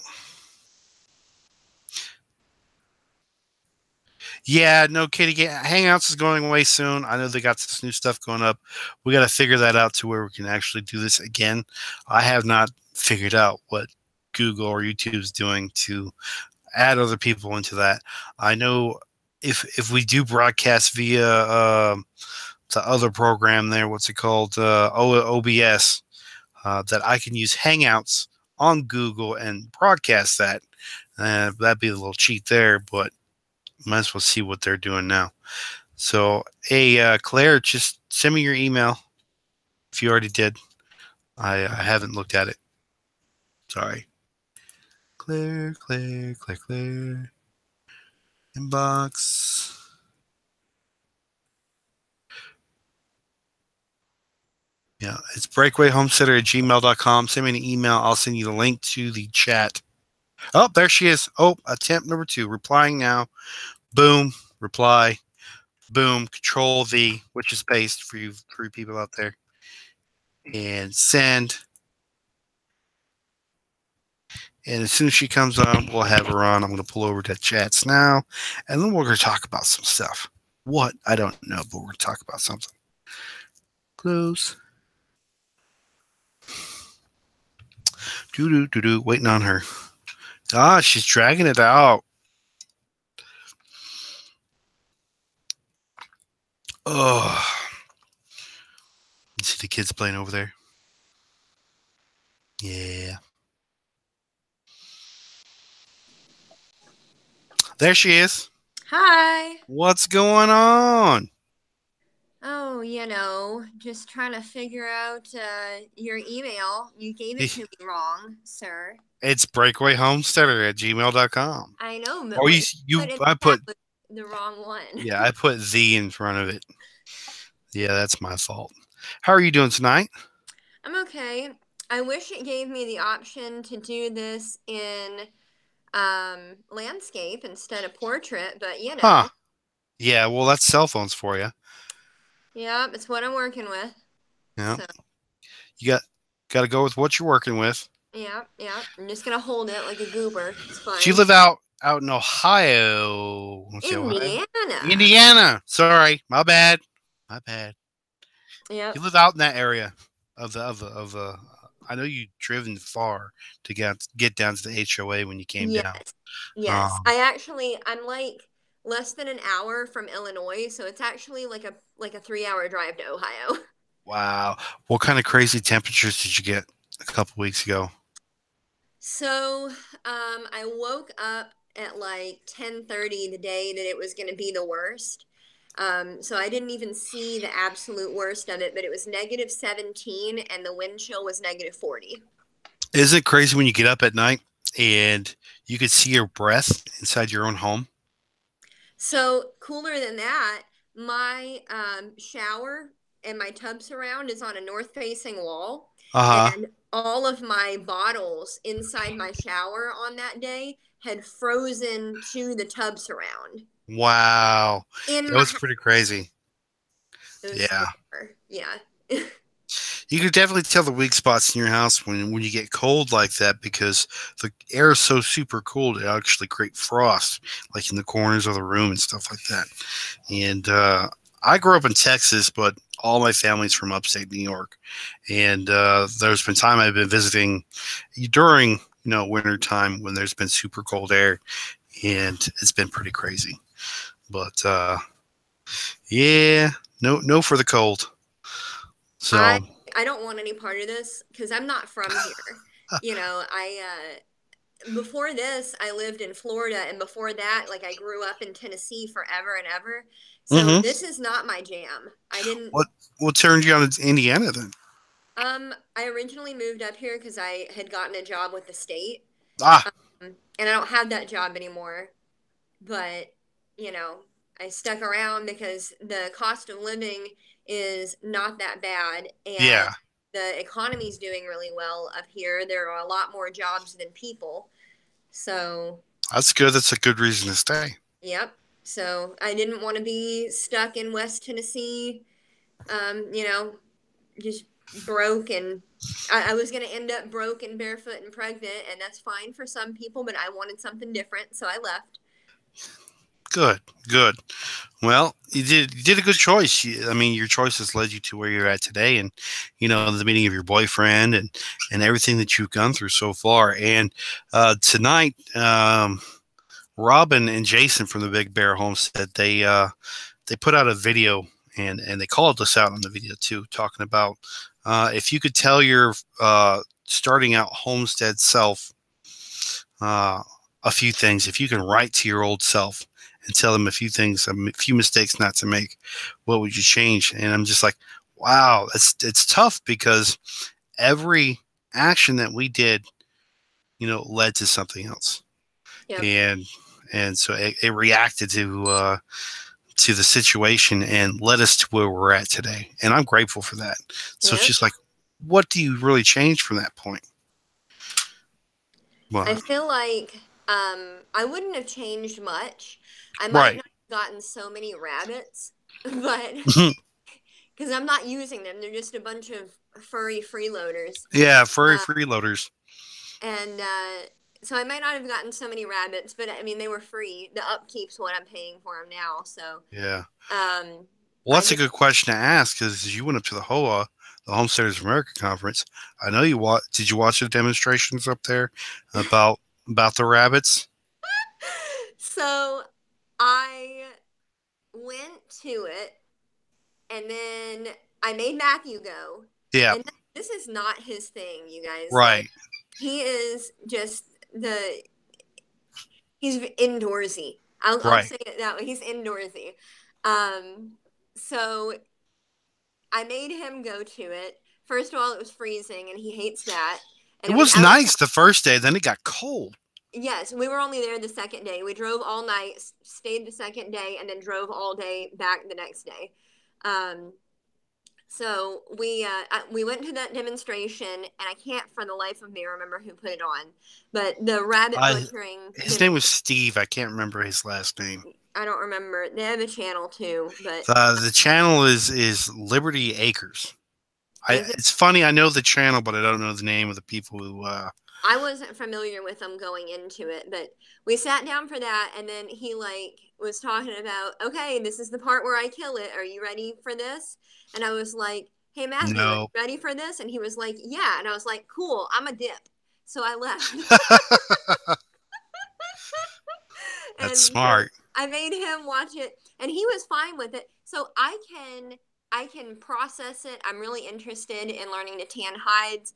yeah, no, Kitty. Hangouts is going away soon. I know they got this new stuff going up. We got to figure that out to where we can actually do this again. I have not figured out what Google or YouTube is doing to add other people into that. I know if we do broadcast via the other program there, what's it called, OBS, that I can use Hangouts on Google and broadcast that. That'd be a little cheat there, but might as well see what they're doing now. So, hey, Claire, just send me your email if you already did. I haven't looked at it. Sorry. Claire, Claire, Claire, Claire. Inbox. Yeah, it's breakawayhomesteader@gmail.com. Send me an email. I'll send you the link to the chat. Oh, there she is. Oh, attempt number 2. Replying now. Boom. Reply. Boom. Control V, which is paste for you three people out there. And send. And as soon as she comes on, we'll have her on. I'm going to pull over to chats now. And then we're going to talk about some stuff. What? I don't know, but we're going to talk about something. Close. Do. Waiting on her. Ah, she's dragging it out. Oh. You see the kids playing over there? Yeah. There she is. Hi. What's going on? Oh, just trying to figure out your email. You gave it to me wrong, sir. It's breakawayhomesteader@gmail.com. I know, but Or what you put in I the chat put, was the wrong one. yeah, I put the in front of it. Yeah, that's my fault. How are you doing tonight? I'm okay. I wish it gave me the option to do this in landscape instead of portrait, but Huh. Yeah, well, that's cell phones for you. yeah, it's what I'm working with. Yeah. So, You got to go with what you're working with. yeah. I'm just gonna hold it like a goober. It's Do you fine. live out in Ohio? Let's see, Ohio? Indiana. Indiana. Sorry, my bad. My bad. You Yep. live out in that area of the. I know you've driven far to get down to the HOA when you came Yes. down. Yes. Um, I'm like less than an hour from Illinois, so it's actually like a 3-hour drive to Ohio. wow. What kind of crazy temperatures did you get a couple weeks ago? So, I woke up at like 10:30 the day that it was going to be the worst. So I didn't even see the absolute worst of it, but it was -17 and the wind chill was -40. Isn't it crazy when you get up at night and you could see your breath inside your own home? So cooler than that, my shower and my tub surround is on a north facing wall, Uh huh. and all of my bottles inside my shower on that day had frozen to the tub surround Wow. in That my was house. pretty crazy. It was Yeah. super, yeah. You could definitely tell the weak spots in your house when you get cold like that because the air is so super cold it actually create frost like in the corners of the room and stuff like that. And I grew up in Texas, but all my family's from upstate New York. And there's been time I've been visiting during winter time when there's been super cold air, and it's been pretty crazy. But yeah, no for the cold. I So, I don't want any part of this because I'm not from here. You know, I before this I lived in Florida, and before that, like I grew up in Tennessee forever and ever. So hmm this is not my jam. I didn't what turned you on to Indiana then? I originally moved up here because I had gotten a job with the state. Ah, And I don't have that job anymore. But, you know, I stuck around because the cost of living is not that bad, and yeah, the economy's doing really well up here. There are a lot more jobs than people. So, that's good. That's a good reason to stay. yep. So I didn't want to be stuck in West Tennessee, you know, just broke, and I was going to end up broke and barefoot and pregnant, and that's fine for some people, but I wanted something different, so I left. Good, good. Well, you did a good choice. I mean, your choices led you to where you're at today, and the meeting of your boyfriend and everything that you've gone through so far. And tonight, Robin and Jason from the Big Bear Homestead they put out a video, and they called us out on the video too, talking about if you could tell your starting out homestead self uh, a few things, if you can write to your old self and tell them a few things, a few mistakes not to make, what would you change? And I'm just like, wow, it's tough because every action that we did, led to something else, Yep. and so it reacted to the situation and led us to where we're at today. And I'm grateful for that. So it's Yep. just like, what do you really change from that point? I Well, feel like I wouldn't have changed much. I might right. not have gotten so many rabbits, but because I'm not using them, they're just a bunch of furry freeloaders. Yeah, furry Uh, freeloaders. and so I might not have gotten so many rabbits, but I mean they were free. The upkeep's what I'm paying for them now. So Yeah. um, Well, I that's a just good question to ask because you went up to the HOA, the Homesteaders of America conference. I know you did you watch the demonstrations up there about the rabbits? so I went to it, and then I made Matthew go. Yeah. And this is not his thing, you guys. Like, Right. he is just he's indoorsy. I'll Right. say it that way. He's indoorsy. Um, so I made him go to it. First of all, it was freezing, and he hates that. And It it was was outside. nice the first day, then it got cold. Yes, we were only there the second day. We drove all night, stayed the second day, and then drove all day back the next day. Um, So we went to that demonstration, and I can't for the life of me remember who put it on, but the rabbit I butchering His name was demonstration. Steve. I can't remember his last name. I don't remember. They have a channel too, but The channel is Liberty Acres. is it? It's funny. I know the channel, but I don't know the name of the people who. I wasn't familiar with them going into it, but we sat down for that, and then he like was talking about, okay, this is the part where I kill it. Are you ready for this? And I was like, hey Matthew, are No. you ready for this? And he was like, yeah. And I was like, cool, I'm a dip. So I left. That's And so smart. I made him watch it, and he was fine with it. So I can process it. I'm really interested in learning to tan hides.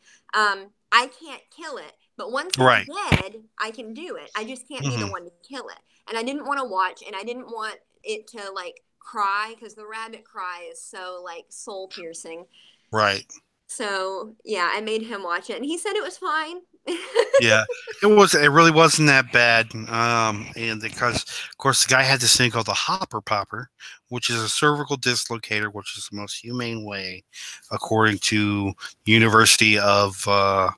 I can't kill it, but once it's Right. dead, I can do it. I just can't be the hmm one to kill it. And I didn't want to watch, and I didn't want it to like cry because the rabbit cry is so like soul piercing. Right. So yeah, I made him watch it, and he said it was fine. Yeah. It was. It really wasn't that bad. And because of course the guy had this thing called the hopper popper, which is a cervical dislocator, which is the most humane way, according to University of uh,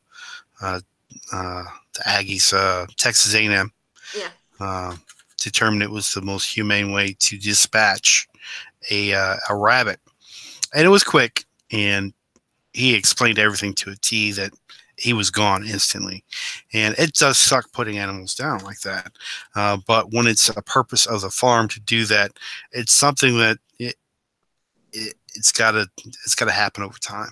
the Aggies, Texas A&M, Yeah. uh, determined it was the most humane way to dispatch a rabbit, and it was quick. And he explained everything to a T that he was gone instantly. And it does suck putting animals down like that. But when it's a purpose of the farm to do that, it's something that it's gotta happen over time.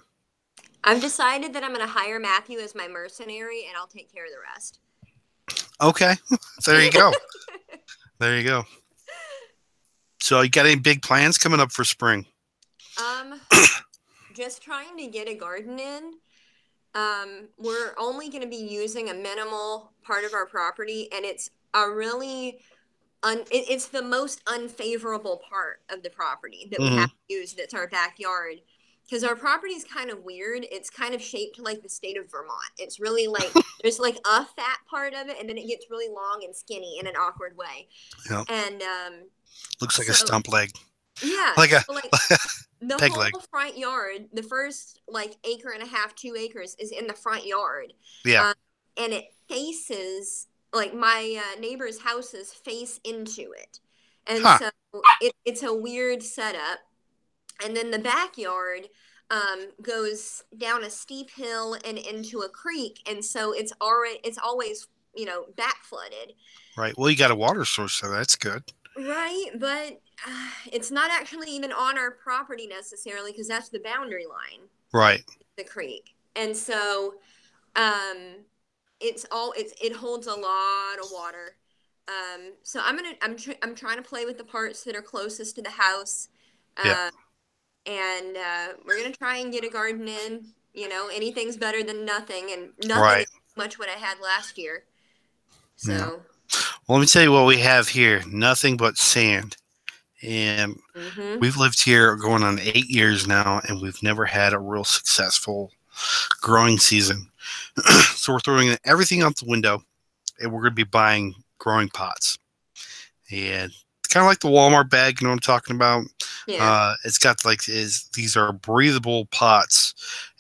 I've decided that I'm going to hire Matthew as my mercenary, and I'll take care of the rest. Okay, there you go. There you go. So you got any big plans coming up for spring? Um, just trying to get a garden in. We're only going to be using a minimal part of our property, and it's a really it's the most unfavorable part of the property that we Hmm. have used. That's our backyard. Because our property is kind of weird. It's kind of shaped like the state of Vermont. It's really like there's like a fat part of it, and then it gets really long and skinny in an awkward way. Yeah. And Looks like a so stump leg, yeah, like so a like the peg whole leg. front yard, the first like acre and a half, 2 acres is in the front yard. Yeah. Um, and it faces like my neighbor's houses face into it. And Huh. so it's a weird setup. And then the backyard goes down a steep hill and into a creek. And so it's always, back flooded. Right. Well, you got a water source, so that's good. Right, but it's not actually even on our property necessarily because that's the boundary line, Right. the creek. And so um it holds a lot of water. So I'm trying to play with the parts that are closest to the house. Yeah. Uh and we're going to try and get a garden in. Anything's better than nothing, and nothing is Right. much what I had last year. Yeah. So, Well, let me tell you what we have here. Nothing but sand. And mhm. we've lived here going on 8 years now, and we've never had a real successful growing season. So we're throwing everything out the window, and we're going to be buying growing pots. And it's kind of like the Walmart bag, you know what I'm talking about? Yeah. It's got like these are breathable pots,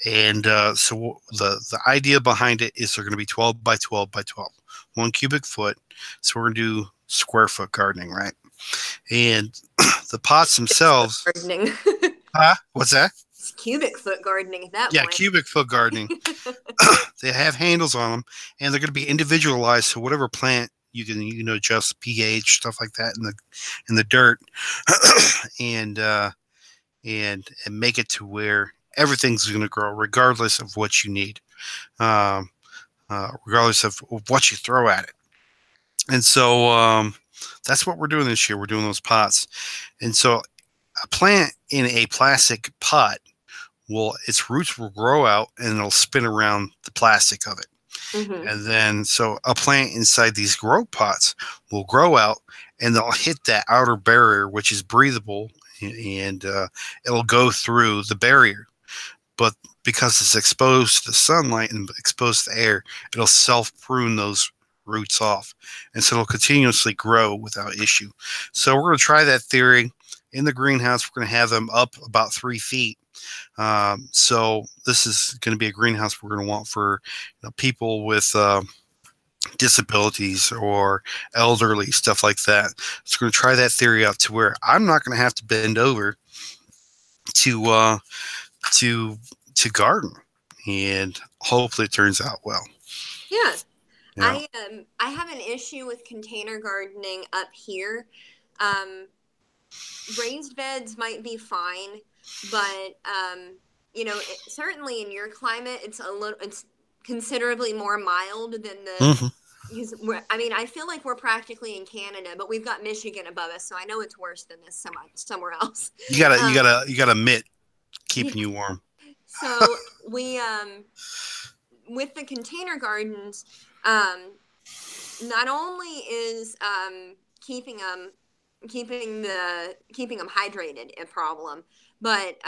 and so the idea behind it is they're going to be 12 by 12 by 12, 1 cubic foot. So we're going to do square foot gardening, right? And the pots themselves. Gardening. Huh? What's that? It's cubic foot gardening at that Yeah, point. cubic foot gardening. They have handles on them, and they're going to be individualized. So whatever plant you can adjust pH, stuff like that in the dirt, and and make it to where everything's going to grow regardless of what you need, um, regardless of what you throw at it. And so that's what we're doing this year. We're doing those pots, and so a plant in a plastic pot will its roots will grow out and it'll spin around the plastic of it. Hmm. And then, so a plant inside these grow pots will grow out and they'll hit that outer barrier, which is breathable, and it'll go through the barrier. But because it's exposed to the sunlight and exposed to the air, it'll self prune those roots off. And so it'll continuously grow without issue. So we're going to try that theory in the greenhouse. We're going to have them up about 3 feet. So this is going to be a greenhouse we're going to want for people with disabilities or elderly, stuff like that. So we're going to try that theory out to where I'm not going to have to bend over to garden, and hopefully it turns out well. Yeah. Yeah. I have an issue with container gardening up here. Um, Raised beds might be fine, but certainly in your climate, it's considerably more mild than the. Hmm. I mean, I feel like we're practically in Canada, but we've got Michigan above us, so I know it's worse than this somewhere else. You got a Um, mitt keeping you warm. so we with the container gardens, um, not only is keeping them hydrated a problem, but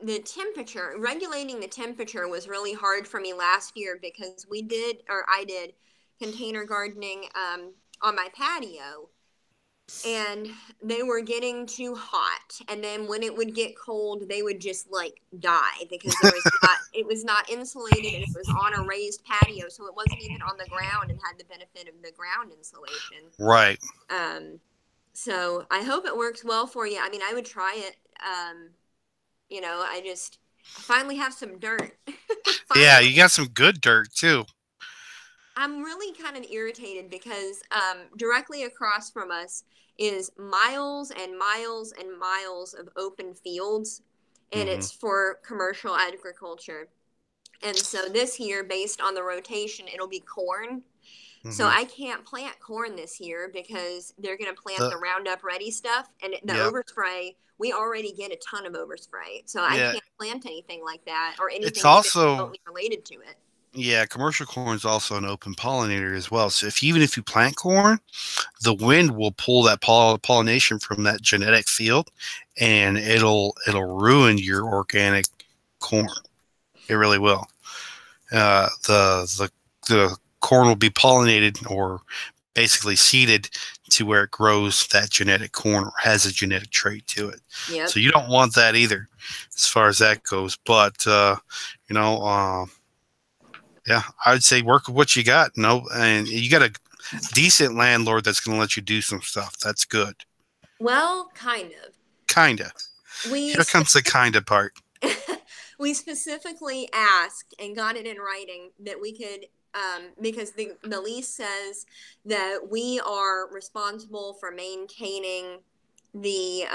the temperature, regulating the temperature was really hard for me last year because I did container gardening on my patio, and they were getting too hot, and then when it would get cold they would just like die because it was not insulated, and it was on a raised patio, so it wasn't even on the ground and had the benefit of the ground insulation. Right. So I hope it works well for you. I mean, I would try it. I finally have some dirt. Yeah, you got some good dirt too. I'm really kind of irritated because directly across from us is miles and miles and miles of open fields, and Hmm. it's for commercial agriculture. And so this year, based on the rotation, it'll be corn. So Hmm. I can't plant corn this year because they're going to plant The the Roundup Ready stuff and the Yep. overspray. We already get a ton of overspray. So I Yeah. can't plant anything like that or It's anything even also remotely related to it. Yeah, commercial corn is also an open pollinator as well. So if even if you plant corn, the wind will pull that pollination from that genetic field, and it'll ruin your organic corn. It really will. The corn will be pollinated or basically seeded to where it grows that genetic corn or has a genetic trait to it. Yep. So you don't want that either, as far as that goes. But you know, yeah, I would say work with what you got. No, and you got a decent landlord that's going to let you do some stuff. That's good. Well, kind of. Kinda. We Here comes the kinda part. we specifically asked and got it in writing that we could because the lease says that we are responsible for maintaining the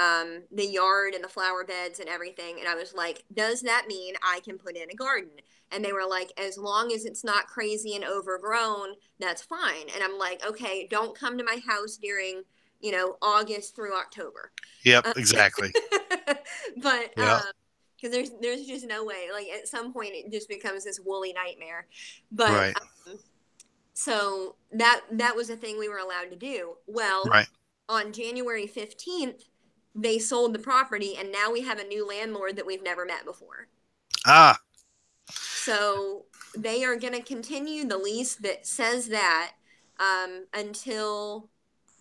yard and the flower beds and everything. And I was like, does that mean I can put in a garden? And they were like, as long as it's not crazy and overgrown, that's fine. And I'm like, okay, don't come to my house during, August through October. Yep, Uh, exactly. but Yeah, because there's just no way. Like at some point, it just becomes this woolly nightmare. But right, so that was a thing we were allowed to do. Well, right. on January 15th, they sold the property, and now we have a new landlord that we've never met before. Ah, So they are going to continue the lease that says that until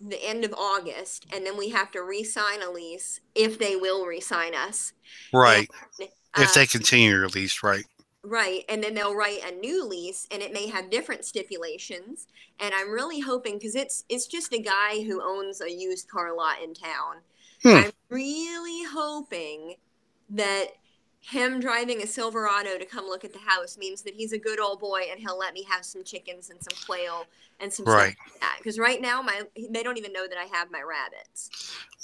the end of August, and then we have to re-sign a lease if they will re-sign us. And right. If uh, they continue your lease, right. right, and then they'll write a new lease, and it may have different stipulations. And I'm really hoping because it's just a guy who owns a used car lot in town. Hmm. I'm really hoping that him driving a Silverado to come look at the house means that he's a good old boy and he'll let me have some chickens and some quail and some stuff Right. like that. Because right now they don't even know that I have my rabbits.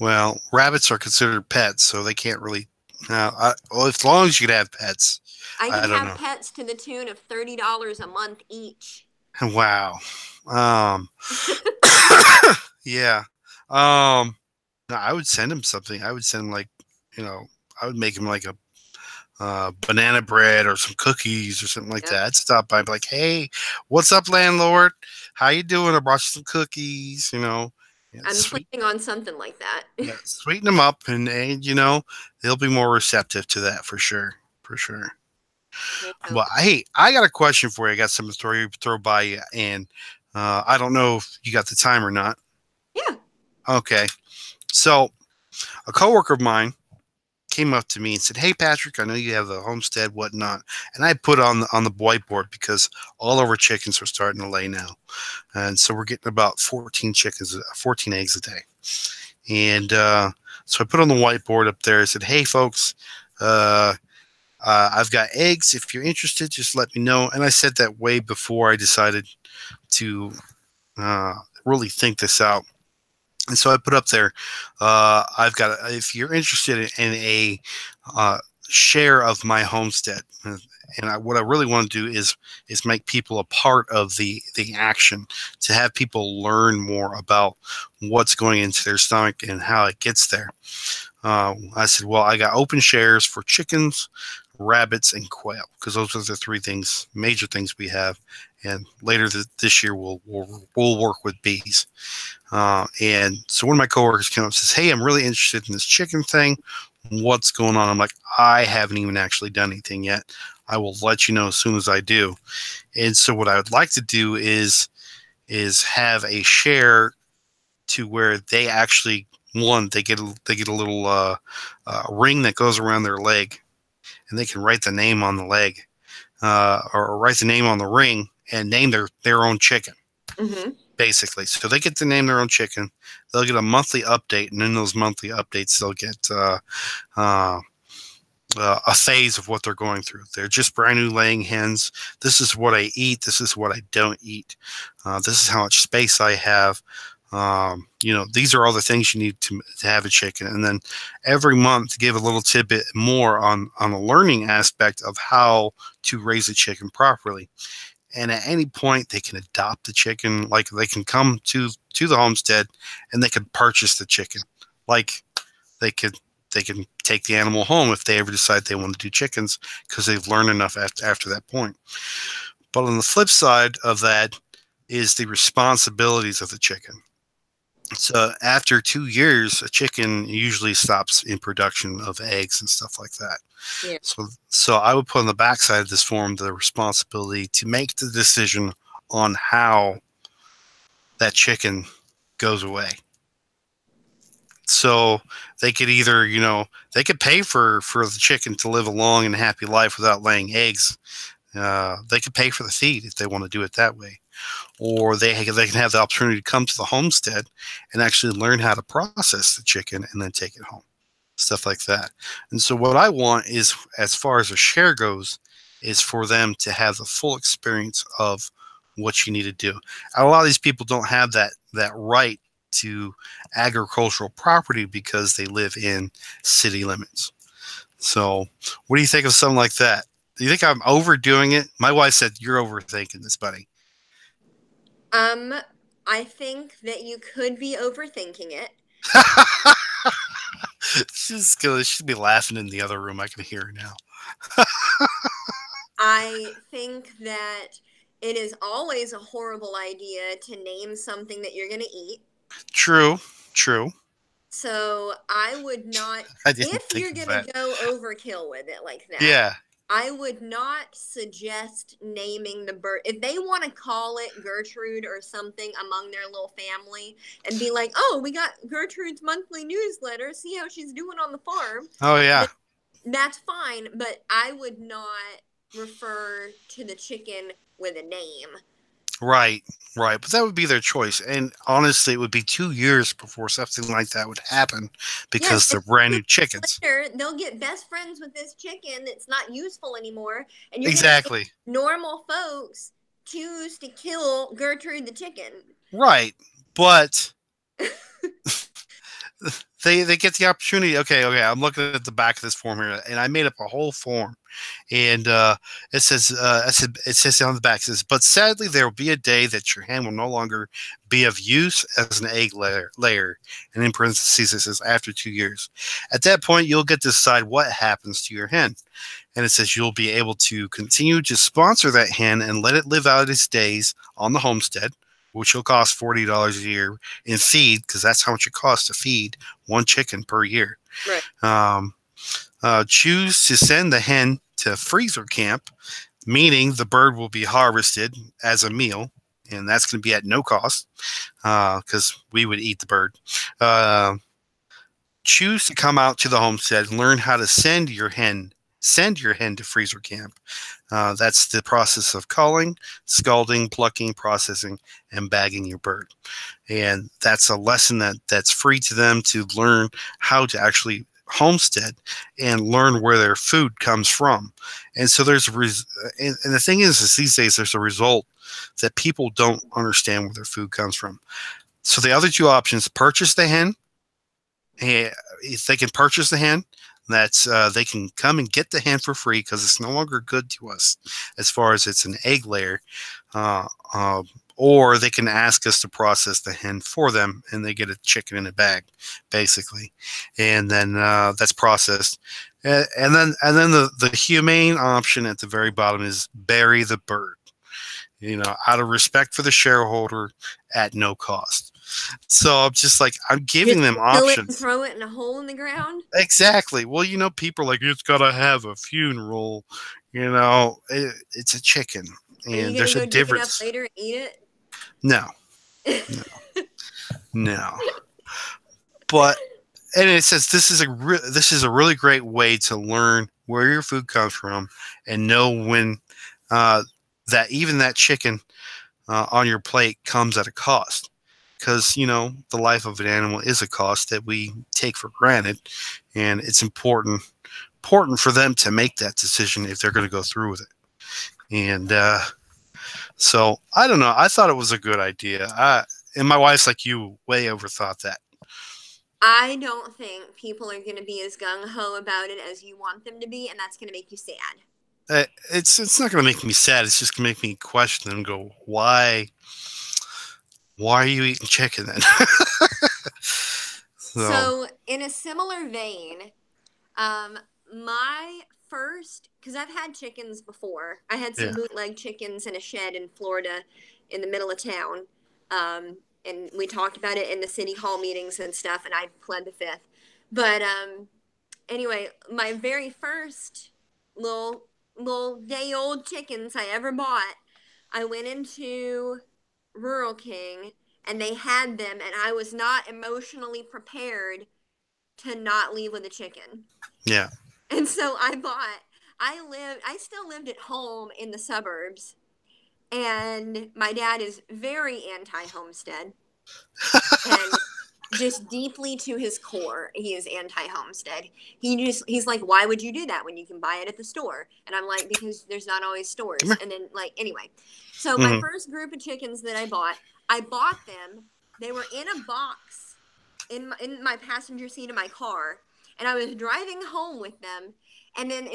Well, rabbits are considered pets, so they can't really. Well, as long as you could have pets, I can I don't have know. pets to the tune of $30 a month each. Wow. Um. Yeah. No, I would send him something. I would send him like, you know, I would make him like a banana bread or some cookies or something like Yep. that. I'd stop by and be like, "Hey, what's up, landlord? How you doing? I brought you some cookies. Yeah, I'm sweet, planning on something like that. yeah, sweeten them up, and they'll be more receptive to that for sure, for sure." Yeah. Well, hey, I got a question for you. I got some story to throw by you, and I don't know if you got the time or not. Yeah. Okay, so a coworker of mine came up to me and said, "Hey, Patrick, I know you have the homestead, whatnot." And I put on the whiteboard because all of our chickens are starting to lay now, and so we're getting about 14 eggs a day. And so I put on the whiteboard up there. I said, "Hey, folks, uh, I've got eggs. If you're interested, just let me know." And I said that way before I decided to uh, really think this out. And so I put up there, I've got, if you're interested in a uh, share of my homestead, and what I really want to do is make people a part of the action, to have people learn more about what's going into their stomach and how it gets there. I said, well, I got open shares for chickens, rabbits, and quail, because those are the three things, major things we have. And later this year, we'll work with bees. And so one of my coworkers came up and says, "Hey, I'm really interested in this chicken thing. What's going on?" I'm like, "I haven't even actually done anything yet. I will let you know as soon as I do." And so what I would like to do is have a share to where they actually, one, they get a little ring that goes around their leg, and they can write the name on the leg, or write the name on the ring and name their own chicken, Mm-hmm. basically. So they get to name their own chicken. They'll get a monthly update, and in those monthly updates, they'll get uh, a phase of what they're going through. They're just brand new laying hens. This is what I eat. This is what I don't eat. This is how much space I have. These are all the things you need to have a chicken. And then every month, give a little tidbit more on the learning aspect of how to raise a chicken properly. and at any point they can adopt the chicken. Like they can come to the homestead and they can purchase the chicken. Like they could they can take the animal home if they ever decide they want to do chickens because they've learned enough after that point. But on the flip side of that is the responsibilities of the chicken. So after 2 years, a chicken usually stops in production of eggs and stuff like that. Yeah. So I would put on the backside of this form the responsibility to make the decision on how that chicken goes away. So they could either, they could pay for the chicken to live a long and happy life without laying eggs. They could pay for the feed if they want to do it that way, or they can have the opportunity to come to the homestead and actually learn how to process the chicken and then take it home, stuff like that. And so what I want is, as far as a share goes, is for them to have the full experience of what you need to do. A lot of these people don't have that right to agricultural property because they live in city limits. So what do you think of something like that? Do you think I'm overdoing it? My wife said you're overthinking this, buddy. I think that you could be overthinking it. She'd be laughing in the other room. I can hear her now. I think that it is always a horrible idea to name something that you're going to eat. True. So I would not, if you're going to go overkill with it like that. Yeah. I would not suggest naming the bird. If they want to call it Gertrude or something among their little family and be like, oh, we got Gertrude's monthly newsletter, see how she's doing on the farm. Oh, yeah. That's fine, but I would not refer to the chicken with a name. Right. But that would be their choice. And honestly, it would be 2 years before something like that would happen because they're brand new chickens. Later, they'll get best friends with this chicken that's not useful anymore. And you're exactly. Normal folks choose to kill Gertrude the chicken. Right. But they get the opportunity. Okay. I'm looking at the back of this form here, and I made up a whole form. And it says on the back, it says, but sadly, there will be a day that your hen will no longer be of use as an egg layer. And in parentheses, it says after 2 years. At that point, you'll get to decide what happens to your hen. And it says you'll be able to continue to sponsor that hen and let it live out its days on the homestead, which will cost $40 a year in feed, because that's how much it costs to feed one chicken per year. Right. Choose to send the hen to freezer camp, meaning the bird will be harvested as a meal, and that's going to be at no cost because we would eat the bird. Choose to come out to the homestead and learn how to send your hen to freezer camp. That's the process of culling, scalding, plucking, processing, and bagging your bird. And that's a lesson that's free to them to learn how to actually homestead and learn where their food comes from. And so there's and the thing is these days there's a result that people don't understand where their food comes from. So the other two options: purchase the hen. If they can purchase the hen, that's they can come and get the hen for free because it's no longer good to us as far as it's an egg layer. Or they can ask us to process the hen for them, and they get a chicken in a bag, basically, and then that's processed. And then the humane option at the very bottom is bury the bird, out of respect for the shareholder at no cost. So I'm just like, I'm giving them options. Throw it in a hole in the ground. Exactly. Well, people are like, it's got to have a funeral. It's a chicken, and there's a difference. Dig it up later and eat it? No. But and it says this is a really great way to learn where your food comes from and know when that even that chicken on your plate comes at a cost. Because, the life of an animal is a cost that we take for granted, and it's important for them to make that decision if they're going to go through with it. And so, I don't know. I thought it was a good idea. And my wife's like, you way overthought that. I don't think people are going to be as gung-ho about it as you want them to be, and that's going to make you sad. It's not going to make me sad. It's just going to make me question and go, why are you eating chicken then? So So, in a similar vein, um, my first, because I've had chickens before, I had some yeah, bootleg chickens in a shed in Florida in the middle of town. And we talked about it in the city hall meetings and stuff, and I pled the fifth. But anyway, my very first little day old chickens I ever bought, I went into Rural King and they had them, and I was not emotionally prepared to not leave with a chicken. yeah. And so I still lived at home in the suburbs, and my dad is very anti-homestead and just deeply to his core, he is anti-homestead. He's like, why would you do that when you can buy it at the store? And I'm like, because there's not always Come stores. here. And then like anyway, so my Hmm. first group of chickens that I bought them. They were in a box in my passenger seat of my car, and I was driving home with them. And then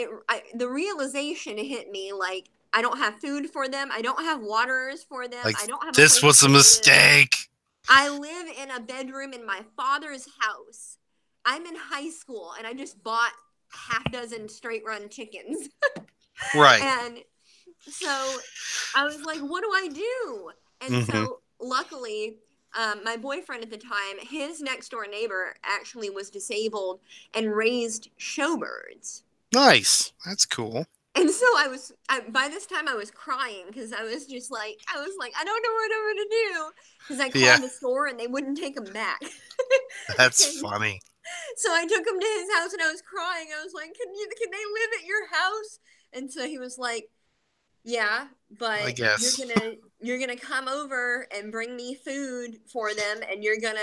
the realization hit me, like, I don't have food for them. I don't have waterers for them. Like I don't have a this place was a to live. mistake. I live in a bedroom in my father's house. I'm in high school and I just bought half dozen straight run chickens. Right. And so I was like, what do I do? And Hmm. so luckily, my boyfriend at the time, his next door neighbor actually was disabled and raised showbirds. Nice. That's cool. And so by this time I was crying because I was like, I don't know what I'm going to do. Because I Yeah, called the store and they wouldn't take them back. that's And funny. so I took him to his house and I was crying. I was like, can they live at your house? And so he was like, yeah, I but guess. you're gonna come over and bring me food for them, and you're gonna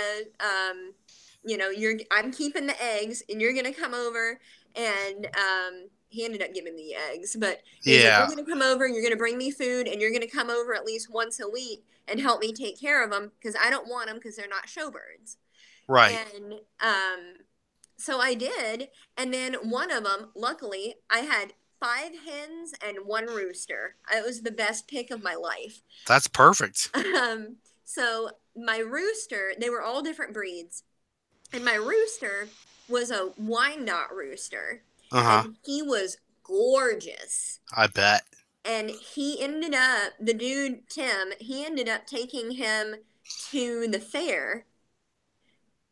you're I'm keeping the eggs, and you're gonna come over and he ended up giving me the eggs, but he was like, you're Yeah. gonna come over, and you're gonna bring me food, and you're gonna come over at least once a week and help me take care of them because I don't want them because they're not showbirds. Right. And so I did. And then one of them, luckily, I had five hens and one rooster. It was the best pick of my life. That's perfect. So my rooster, they were all different breeds. And my rooster was a Wyandotte rooster. Uh huh. And he was gorgeous. I bet. And the dude, Tim, he ended up taking him to the fair,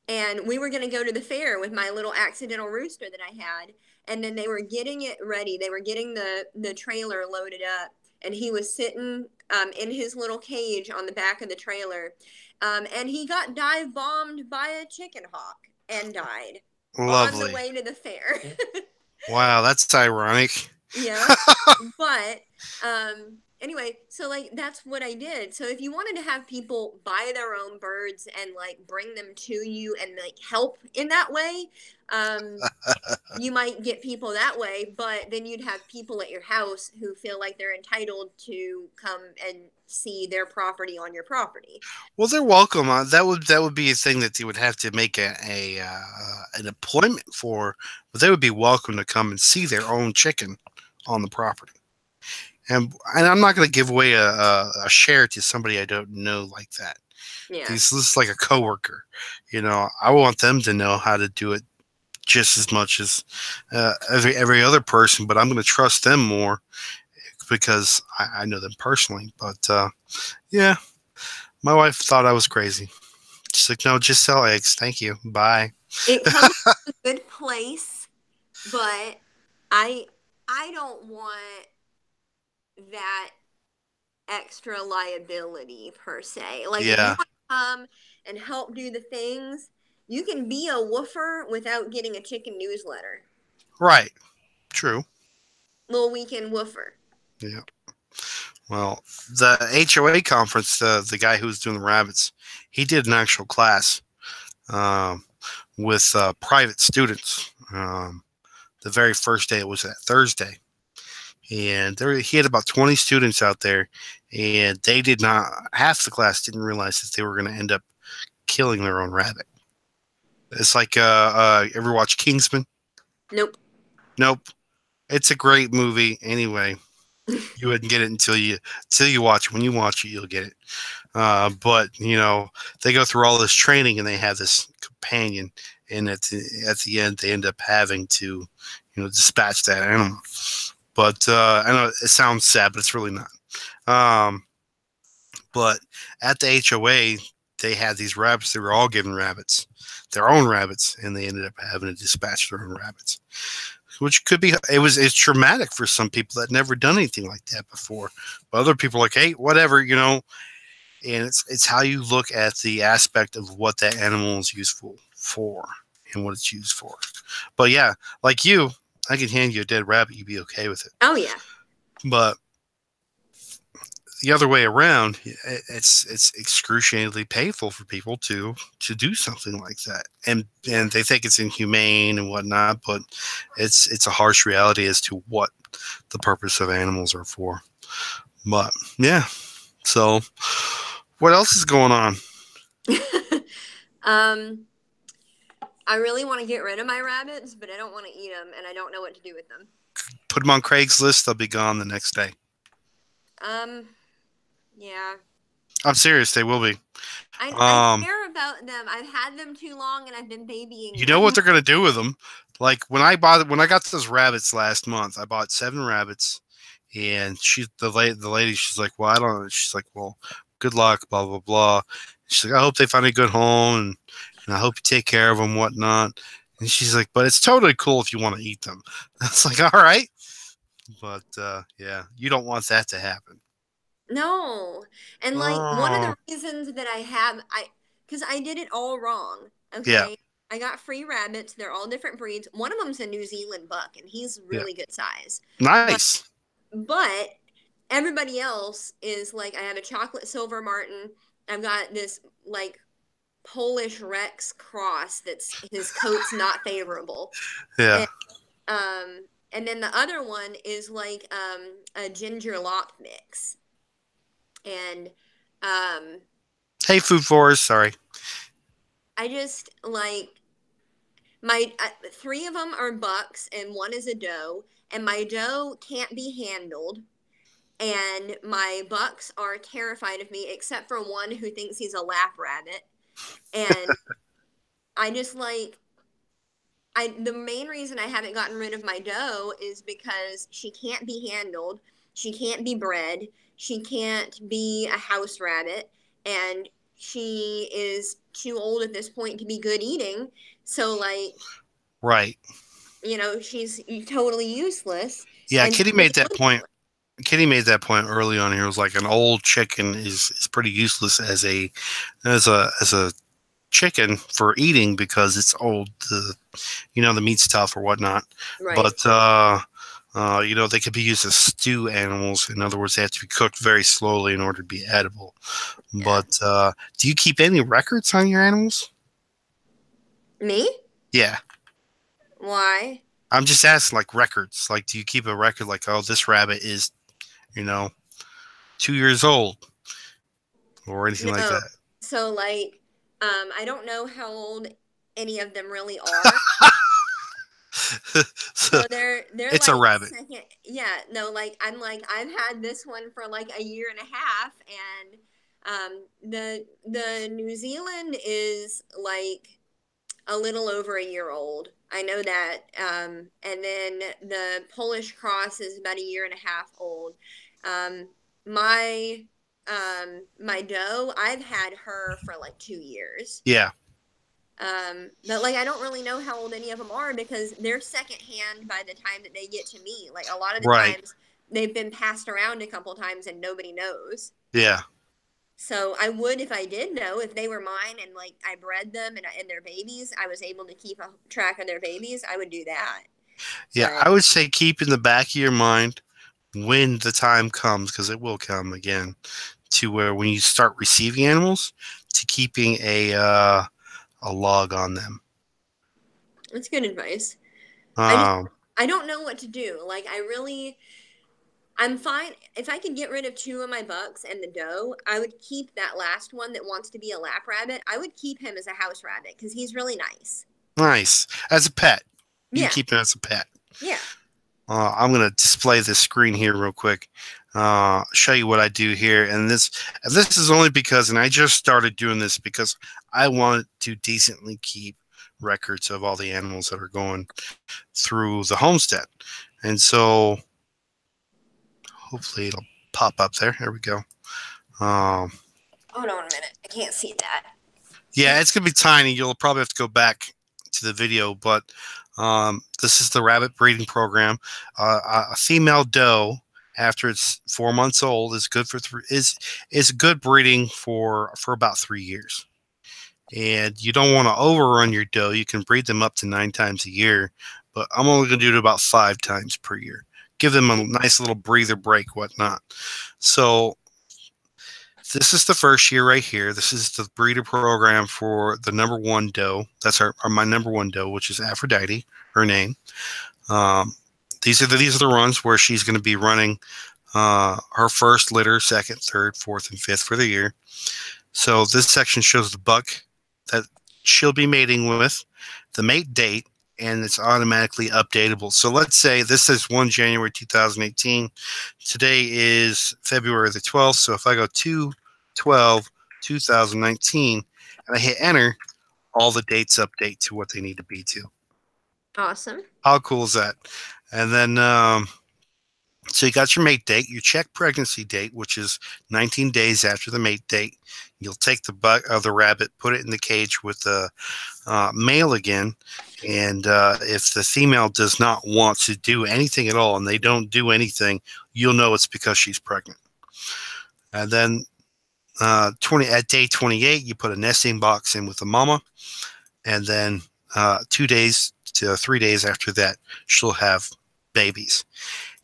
and we were going to go to the fair with my little accidental rooster that I had. And then they were getting it ready. They were getting the trailer loaded up, and he was sitting in his little cage on the back of the trailer. And he got dive bombed by a chicken hawk and died on the Lovely. way to the fair. Wow, that's ironic. Yeah. But anyway, so like that's what I did. So if you wanted to have people buy their own birds and like bring them to you and like help in that way, um you might get people that way, but then you'd have people at your house who feel like they're entitled to come and see their property on your property. Well, they're welcome. That would be a thing that they would have to make an appointment for, but they would be welcome to come and see their own chicken on the property. And I'm not going to give away a share to somebody I don't know like that. Yeah. This is like a coworker. I want them to know how to do it just as much as every other person, but I'm going to trust them more because I know them personally. But yeah, my wife thought I was crazy. She's like, no, just sell eggs. Thank you. Bye. It comes from a good place, but I I don't want that extra liability per se. Like if you Yeah, want to come and help do the things, you can be a woofer without getting a chicken newsletter. right. True. Little weekend woofer. Yeah. Well, the HOA conference, the guy who was doing the rabbits, he did an actual class um, with private students. The very first day, it was that Thursday, and he had about 20 students out there, and they did not, half the class didn't realize that they were going to end up killing their own rabbit. It's like, ever watch Kingsman? Nope. Nope. It's a great movie. Anyway, you wouldn't get it until you watch it. When you watch it, you'll get it. But they go through all this training and they have this companion, and at the end they end up having to dispatch that animal. But I know it sounds sad, but it's really not. But at the HOA, they had these rabbits. They were all given rabbits, their own rabbits, and they ended up having to dispatch their own rabbits, which could be it's traumatic for some people that never done anything like that before. But other people are like, hey, whatever. And it's how you look at the aspect of what that animal is useful for and what it's used for. But yeah, like you, I could hand you a dead rabbit, you'd be okay with it. Oh yeah. But the other way around, it's excruciatingly painful for people to do something like that, and they think it's inhumane and whatnot. But it's a harsh reality as to what the purpose of animals are for. But yeah, so what else is going on? I really want to get rid of my rabbits, but I don't want to eat them, and I don't know what to do with them. Put them on Craigslist; they'll be gone the next day. Yeah. I'm serious; they will be. I care about them. I've had them too long, and I've been babying. You know what they're gonna do with them? Like when I got those rabbits last month, I bought 7 rabbits, and the lady, she's like, well, I don't know. She's like, well, good luck, blah blah blah. She's like, I hope they find a good home, and I hope you take care of them, whatnot. And she's like, but it's totally cool if you want to eat them. It's like, all right, but yeah, you don't want that to happen. No. And like one of the reasons that because I did it all wrong. Okay. Yeah. I got free rabbits. They're all different breeds. One of them's a New Zealand buck, and he's really good size. Nice. But everybody else is like, I have a chocolate silver martin. I've got this like Polish Rex cross that's his coat's not favorable. Yeah. And then the other one is like a ginger lop mix. And hey, Food Wars, sorry. I just like my 3 of them are bucks and 1 is a doe, and my doe can't be handled, and my bucks are terrified of me except for one who thinks he's a lap rabbit. And I just like the main reason I haven't gotten rid of my doe is because she can't be handled, she can't be bred, she can't be a house rabbit, and she is too old at this point to be good eating. So like, right, she's totally useless. Yeah, Kitty made that point. Kitty made that point early on here. It was like an old chicken is pretty useless as a chicken for eating because it's old. The meat's tough or whatnot. Right. But they could be used as stew animals. In other words, they have to be cooked very slowly in order to be edible. Yeah. But do you keep any records on your animals? Me? Yeah. Why? I'm just asking, like, records. Like, do you keep a record like, oh, this rabbit is, 2 years old or anything like that? So, like, I don't know how old any of them really are. So they're it's like a rabbit. I've had this one for like a year and a half, and the New Zealand is like a little over a year old. I know that. And then the Polish cross is about a year and a half old. My doe, I've had her for like 2 years. Yeah. But like I don't really know how old any of them are because they're secondhand by the time that they get to me. Like a lot of the times they've been passed around a couple times and nobody knows. Yeah. So I would, if I did know, if they were mine and like I bred them and their babies, I was able to keep a track of their babies, I would do that. Yeah, I would say keep in the back of your mind when the time comes, because it will come again, to where when you start receiving animals, to keeping a log on them. That's good advice. I don't know what to do. Like I'm fine. If I could get rid of 2 of my bucks and the doe, I would keep that last one that wants to be a lap rabbit. I would keep him as a house rabbit because he's really nice. Nice. As a pet. You Yeah. keep him as a pet. Yeah. I'm going to display this screen here real quick. Show you what I do here, and this is only because, and I just started doing this because I wanted to decently keep records of all the animals that are going through the homestead, and so hopefully it'll pop up there. There we go. Um, Hold on a minute. I can't see that. yeah, it's gonna be tiny. You'll probably have to go back to the video, but this is the rabbit breeding program. A female doe, after it's 4 months old, is good for is good breeding for about 3 years. And you don't want to overrun your doe. You can breed them up to 9 times a year, but I'm only going to do it about 5 times per year. Give them a nice little breather break, whatnot. So this is the first year right here. This is the breeder program for the number one doe. That's my number one doe, which is Aphrodite, her name. Um, these are the runs where she's going to be running her first litter, second, third, fourth, and fifth for the year. So this section shows the buck that she'll be mating with, the mate date, and it's automatically updatable. So let's say this is 1 January 2018. Today is February the 12th. So if I go 2/12/2019 and I hit enter, all the dates update to what they need to be to. Awesome. How cool is that? And then so you got your mate date, your check pregnancy date, which is 19 days after the mate date. You'll take the buck of the rabbit, put it in the cage with the male again, and if the female does not want to do anything at all, and they don't do anything, you'll know it's because she's pregnant. And then at day 28, you put a nesting box in with the mama, and then 2 days to 3 days after that, she'll have babies.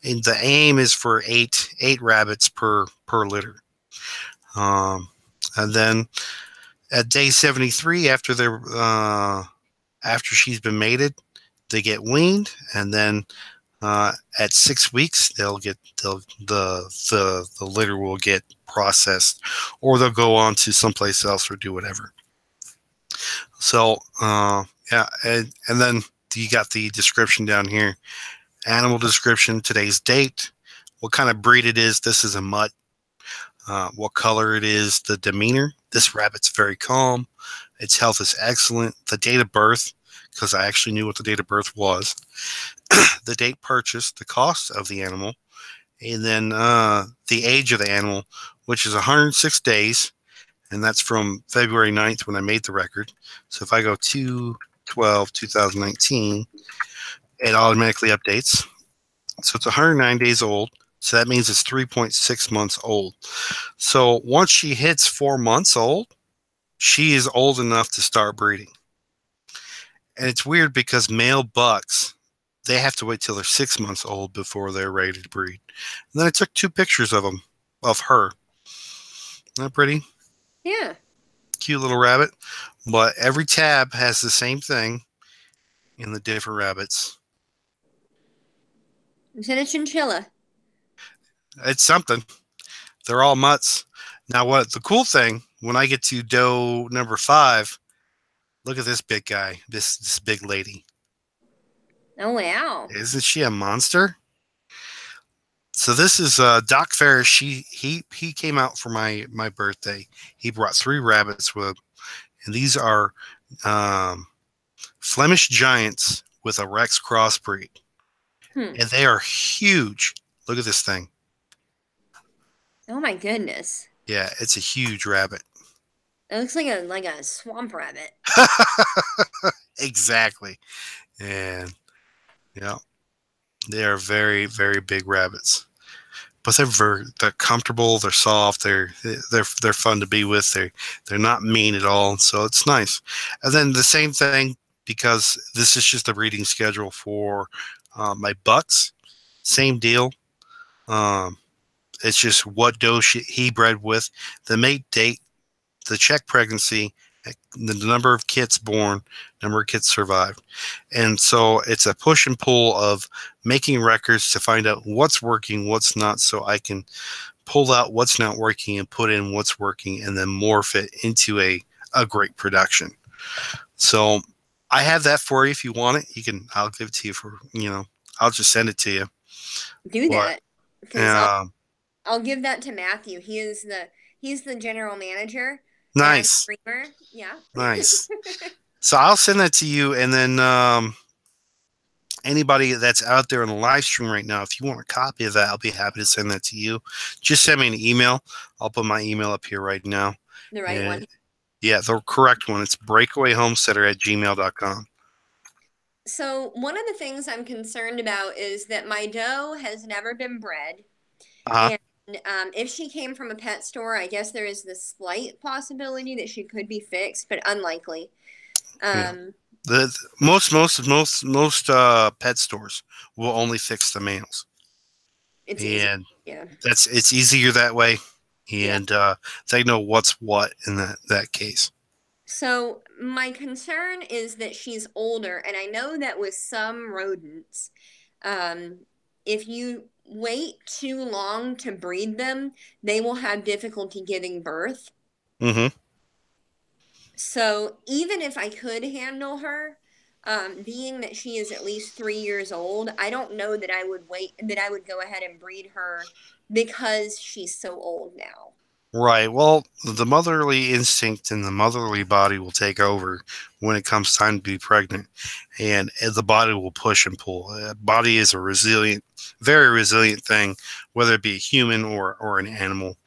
And the aim is for eight rabbits per litter. And then at day 73, after she's been mated, they get weaned, and then at 6 weeks the litter will get processed, or they'll go on to someplace else or do whatever. So yeah, and then you got the description down here. Animal description, today's date, what kind of breed it is. This is a mutt. What color it is, the demeanor. This rabbit's very calm. Its health is excellent. The date of birth, because I actually knew what the date of birth was. The date purchased, the cost of the animal, and then the age of the animal, which is 106 days, and that's from February 9th when I made the record. So if I go 2/12/2019, it automatically updates. So it's 109 days old. So that means it's 3.6 months old. So once she hits 4 months old, she is old enough to start breeding. And it's weird because male bucks, they have to wait till they're 6 months old before they're ready to breed. And then I took 2 pictures of them, of her. Isn't that pretty? Yeah. Cute little rabbit. But every tab has the same thing in the different rabbits. Is it a chinchilla? It's something. They're all mutts. Now, what the cool thing, when I get to doe number 5, look at this big guy, this big lady. Oh, wow. Isn't she a monster? So this is Doc Ferris. He came out for my birthday. He brought 3 rabbits with him, and these are Flemish Giants with a Rex crossbreed. And they are huge. Look at this thing. Oh my goodness. Yeah, it's a huge rabbit. It looks like a swamp rabbit. Exactly. And yeah, they are very, very big rabbits. But they're comfortable, they're soft, they're fun to be with. They're not mean at all, so it's nice. And then the same thing, because this is just the breeding schedule for my bucks. Same deal. It's just what doe he bred with, the mate date, the check pregnancy, the number of kits born, number of kits survived. And so it's a push and pull of making records to find out what's working, what's not, so I can pull out what's not working and put in what's working, and then morph it into a great production. So I have that for you if you want it. I'll give it to you for, I'll just send it to you. Do But that because um, I'll give that to Matthew. He's the general manager and I'm nice, streamer. Yeah. nice. So I'll send that to you, and then anybody that's out there on the live stream right now, if you want a copy of that, I'll be happy to send that to you. Just send me an email. I'll put my email up here right now. The right one. And yeah, the correct one. It's breakawayhomesteader@gmail.com. So one of the things I'm concerned about is that my doe has never been bred. Uh-huh. And if she came from a pet store, I guess there is the slight possibility that she could be fixed, but unlikely. Yeah. Um, The most pet stores will only fix the males, it's easy. and Yeah. it's easier that way, Yeah. and they know what's what in that case. So my concern is that she's older, and I know that with some rodents, um, if you wait too long to breed them, they will have difficulty giving birth. Mm-hmm. So even if I could handle her, being that she is at least 3 years old, I don't know that I would go ahead and breed her because she's so old now. Right. Well, the motherly instinct and the motherly body will take over when it comes time to be pregnant, and the body will push and pull. Body is a resilient, very resilient thing, whether it be a human or an animal.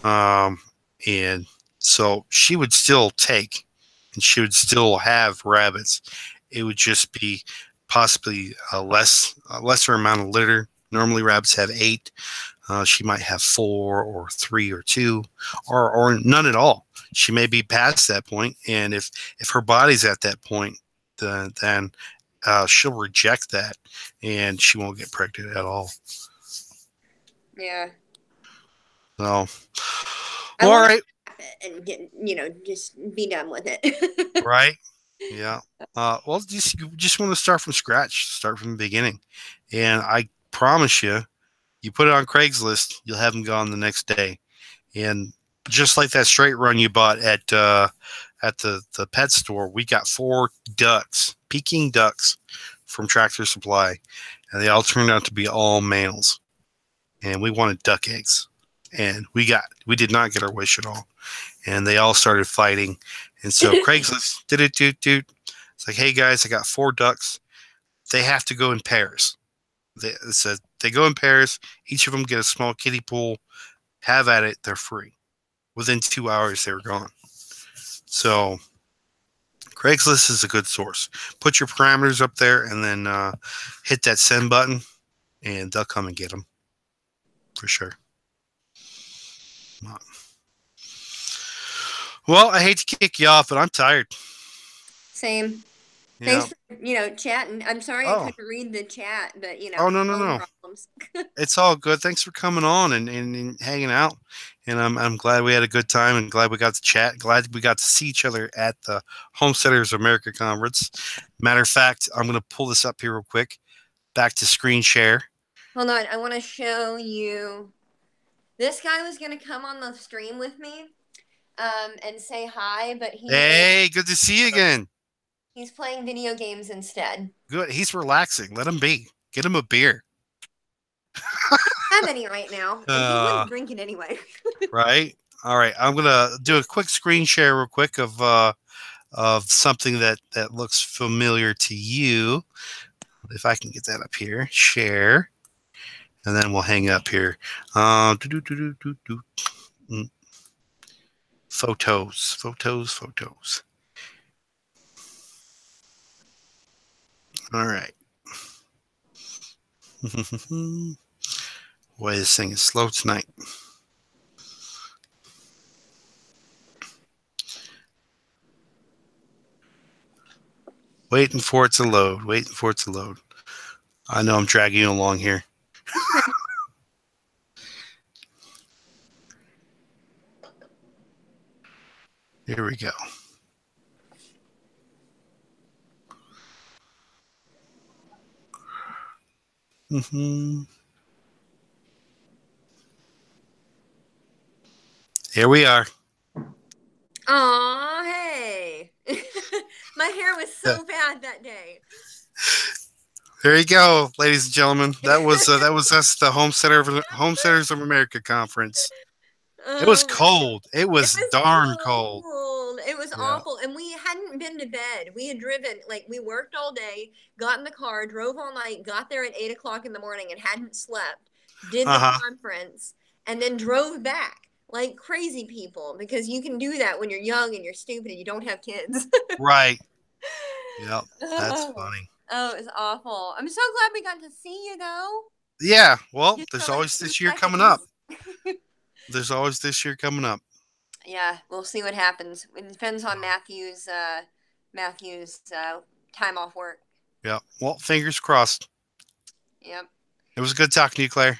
Um, and so she would still take, and she would still have rabbits. It would just be possibly a lesser amount of litter. Normally, rabbits have 8. She might have 4 or 3 or 2, or none at all. She may be past that point, and if her body's at that point, then she'll reject that, and she won't get pregnant at all. Yeah. So, I well, all want right, to and get, just be done with it. right, yeah. Well, you just want to start from scratch, start from the beginning, and I promise you, you put it on Craigslist, you'll have them gone the next day. And just like that straight run you bought at the pet store, we got 4 ducks, Peking ducks from Tractor Supply, and they all turned out to be all males. And we wanted duck eggs, and we did not get our wish at all. And they all started fighting, and so Craigslist did it, dude. It's like, hey guys, I got 4 ducks. They have to go in pairs. It said they go in pairs. Each of them get a small kiddie pool. Have at it. They're free. Within 2 hours, they were gone. So Craigslist is a good source. Put your parameters up there and then hit that send button, and they'll come and get them for sure. Well, I hate to kick you off, but I'm tired. Same. Yeah. Thanks for, chatting. I'm sorry I couldn't read the chat, but Oh, no, no, phone no. problems. It's all good. Thanks for coming on and hanging out. And I'm glad we had a good time and glad we got to chat. Glad we got to see each other at the Homesteaders America Conference. Matter of fact, I'm going to pull this up here real quick. Back to screen share. Hold on. I want to show you. This guy was going to come on the stream with me and say hi, but Hey, good to see you again. He's playing video games instead. Good. He's relaxing. Let him be. Get him a beer. I don't have any right now. And he wouldn't drink it anyway. Right. All right. I'm gonna do a quick screen share real quick of something that looks familiar to you. If I can get that up here, share, and then we'll hang up here. Photos. All right. Boy, this thing is slow tonight. Waiting for it to load. I know I'm dragging you along here. Here we go. Here we are. Aw, hey. My hair was so bad that day. There you go, ladies and gentlemen. That was us, the Homesteaders of America conference. It was Oh my God. cold. It It was was darn cold. cold. It was Yeah. awful. And we hadn't been to bed. We had driven, like, we worked all day, got in the car, drove all night, got there at 8 o'clock in the morning and hadn't slept, did the Uh-huh. conference, and then drove back like crazy people because you can do that when you're young and you're stupid and you don't have kids. Right. Yep. That's Oh, funny. oh, it was awful. I'm so glad we got to see you though. Yeah. Well, Just for there's like always two this year coming up. seconds. There's always this year coming up. Yeah, we'll see what happens. It depends on Matthew's time off work. Yeah. Well, fingers crossed. Yep. It was good talking to you, Claire.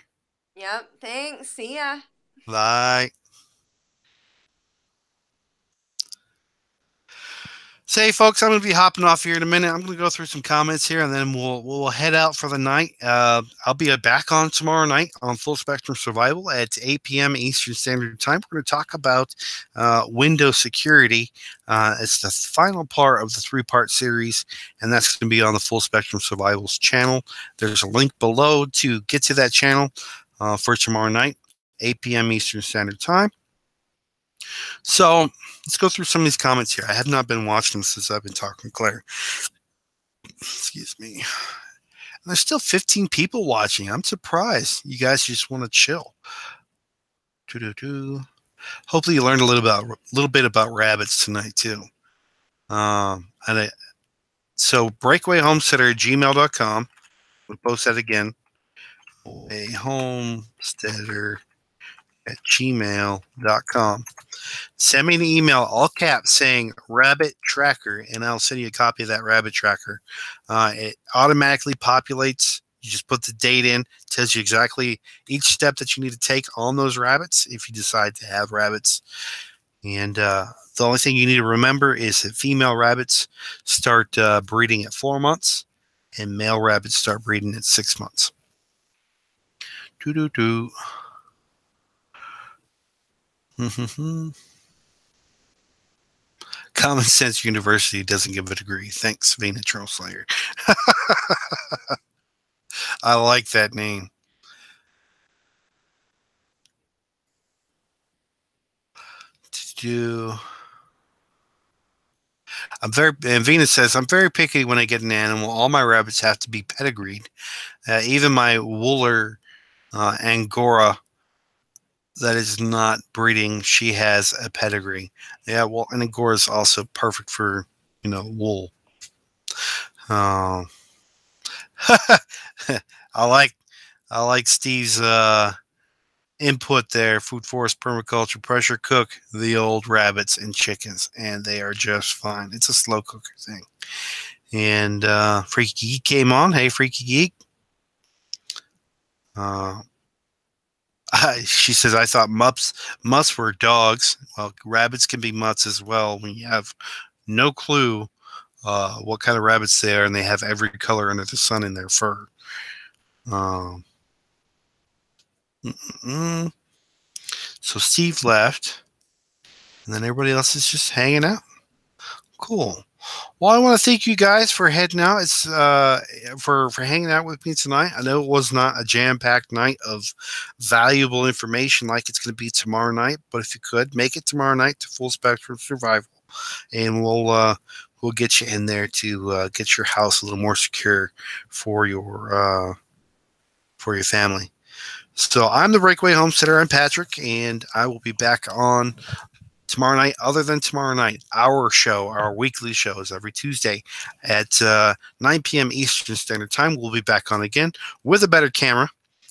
Yep. Thanks. See ya. Bye. Say, folks, I'm going to be hopping off here in a minute. I'm going to go through some comments here, and then we'll head out for the night. I'll be back on tomorrow night on Full Spectrum Survival at 8 p.m. Eastern Standard Time. We're going to talk about Windows security. It's the final part of the 3-part series, and that's going to be on the Full Spectrum Survival's channel. There's a link below to get to that channel for tomorrow night, 8 p.m. Eastern Standard Time. So let's go through some of these comments here. I have not been watching them since I've been talking to Claire. Excuse me. And there's still 15 people watching. I'm surprised. You guys just want to chill. Hopefully you learned a little bit about rabbits tonight too. So breakawayhomesteader@gmail.com. We'll post that again. A homesteader at gmail.com. Send me an email, all caps, saying rabbit tracker, and I'll send you a copy of that rabbit tracker. It automatically populates. You just put the date in, tells you exactly each step that you need to take on those rabbits if you decide to have rabbits. And the only thing you need to remember is that female rabbits start breeding at 4 months, and male rabbits start breeding at 6 months. Common Sense University doesn't give a degree. Thanks, Vena Trollslayer. I like that name. And Venus says, I'm very picky when I get an animal. All my rabbits have to be pedigreed. Even my Wooler Angora that is not breeding, she has a pedigree. Yeah, well, and Angora is also perfect for, wool. I like Steve's input there. Food Forest Permaculture Pressure Cook the old rabbits and chickens, and they are just fine. It's a slow cooker thing. And Freaky Geek came on. Hey, Freaky Geek. She says, I thought mutts were dogs. Well, rabbits can be mutts as well when you have no clue what kind of rabbits they are, and they have every color under the sun in their fur. So Steve left, and then everybody else is just hanging out. Cool. Well, I want to thank you guys for heading out. It's for hanging out with me tonight. I know it was not a jam-packed night of valuable information like it's going to be tomorrow night, but if you could make it tomorrow night to Full Spectrum Survival, and we'll get you in there to get your house a little more secure for your family. So I'm the Breakaway Homesteader. I'm Patrick, and I will be back on tomorrow night. Other than tomorrow night, our weekly show is every Tuesday at 9 p.m. Eastern Standard Time. We'll be back on again with a better camera,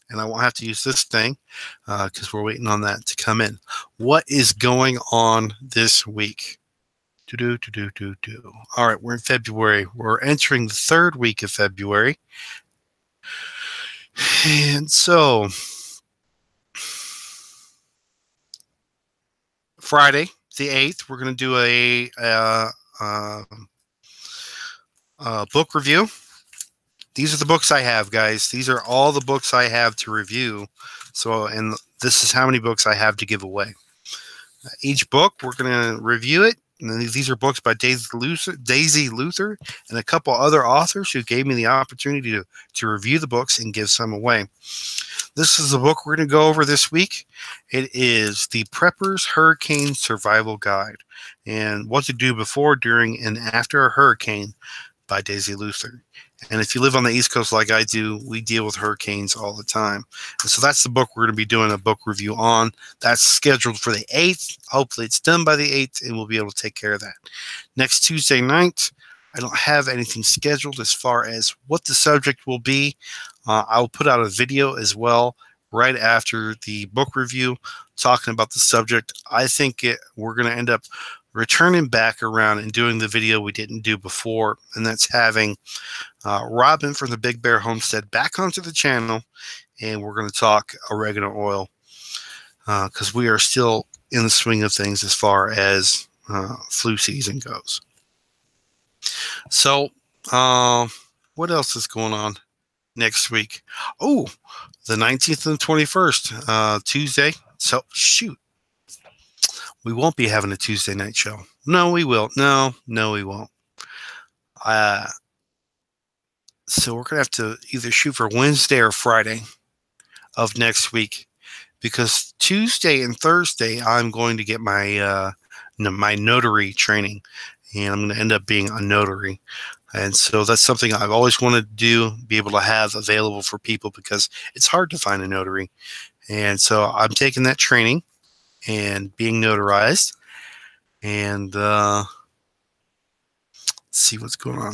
and I won't have to use this thing because we're waiting on that to come in. What is going on this week? All right, we're in February. We're entering the 3rd week of February. And so Friday, the 8th, we're going to do a book review. These are the books I have, guys. These are all the books I have to review. So, and this is how many books I have to give away. Each book, we're going to review it, And these are books by Daisy Luther and a couple other authors who gave me the opportunity to review the books and give some away. This is the book we're going to go over this week. It is The Prepper's Hurricane Survival Guide and What to Do Before, During, and After a Hurricane by Daisy Luther. And if you live on the East Coast like I do, we deal with hurricanes all the time. And so that's the book we're going to be doing a book review on. That's scheduled for the 8th. Hopefully it's done by the 8th, and we'll be able to take care of that. Next Tuesday night, I don't have anything scheduled as far as what the subject will be. I'll put out a video as well right after the book review talking about the subject. I think we're going to end up returning back around and doing the video we didn't do before, and that's having Robin from the Big Bear Homestead back onto the channel, and we're going to talk oregano oil because we are still in the swing of things as far as flu season goes. So what else is going on next week? Oh, the 19th and 21st, Tuesday. So shoot, we won't be having a Tuesday night show. No, we will. No, we won't. So we're going to have to either shoot for Wednesday or Friday of next week, because Tuesday and Thursday I'm going to get my my notary training, and I'm going to end up being a notary. And so that's something I've always wanted to do, be able to have available for people, because it's hard to find a notary. And so I'm taking that training and being notarized, and see what's going on.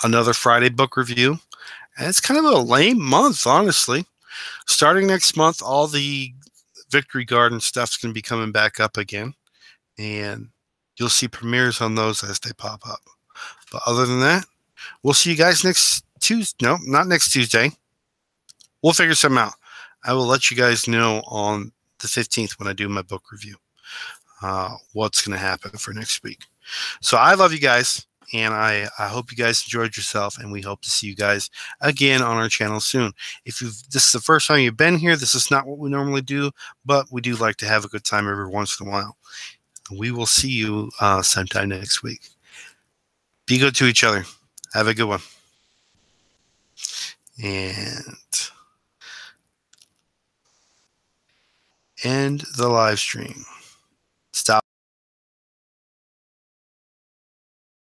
Another Friday book review, and it's kind of a lame month, honestly. Starting next month, all the Victory Garden stuff's going to be coming back up again, and you'll see premieres on those as they pop up. But other than that, we'll see you guys next Tuesday. No, not next Tuesday. We'll figure something out. I will let you guys know on the 15th when I do my book review what's going to happen for next week. So I love you guys, and I hope you guys enjoyed yourself, and we hope to see you guys again on our channel soon. If this is the first time you've been here, this is not what we normally do, but we do like to have a good time every once in a while. We will see you sometime next week. Be good to each other. Have a good one. And end the live stream. Stop.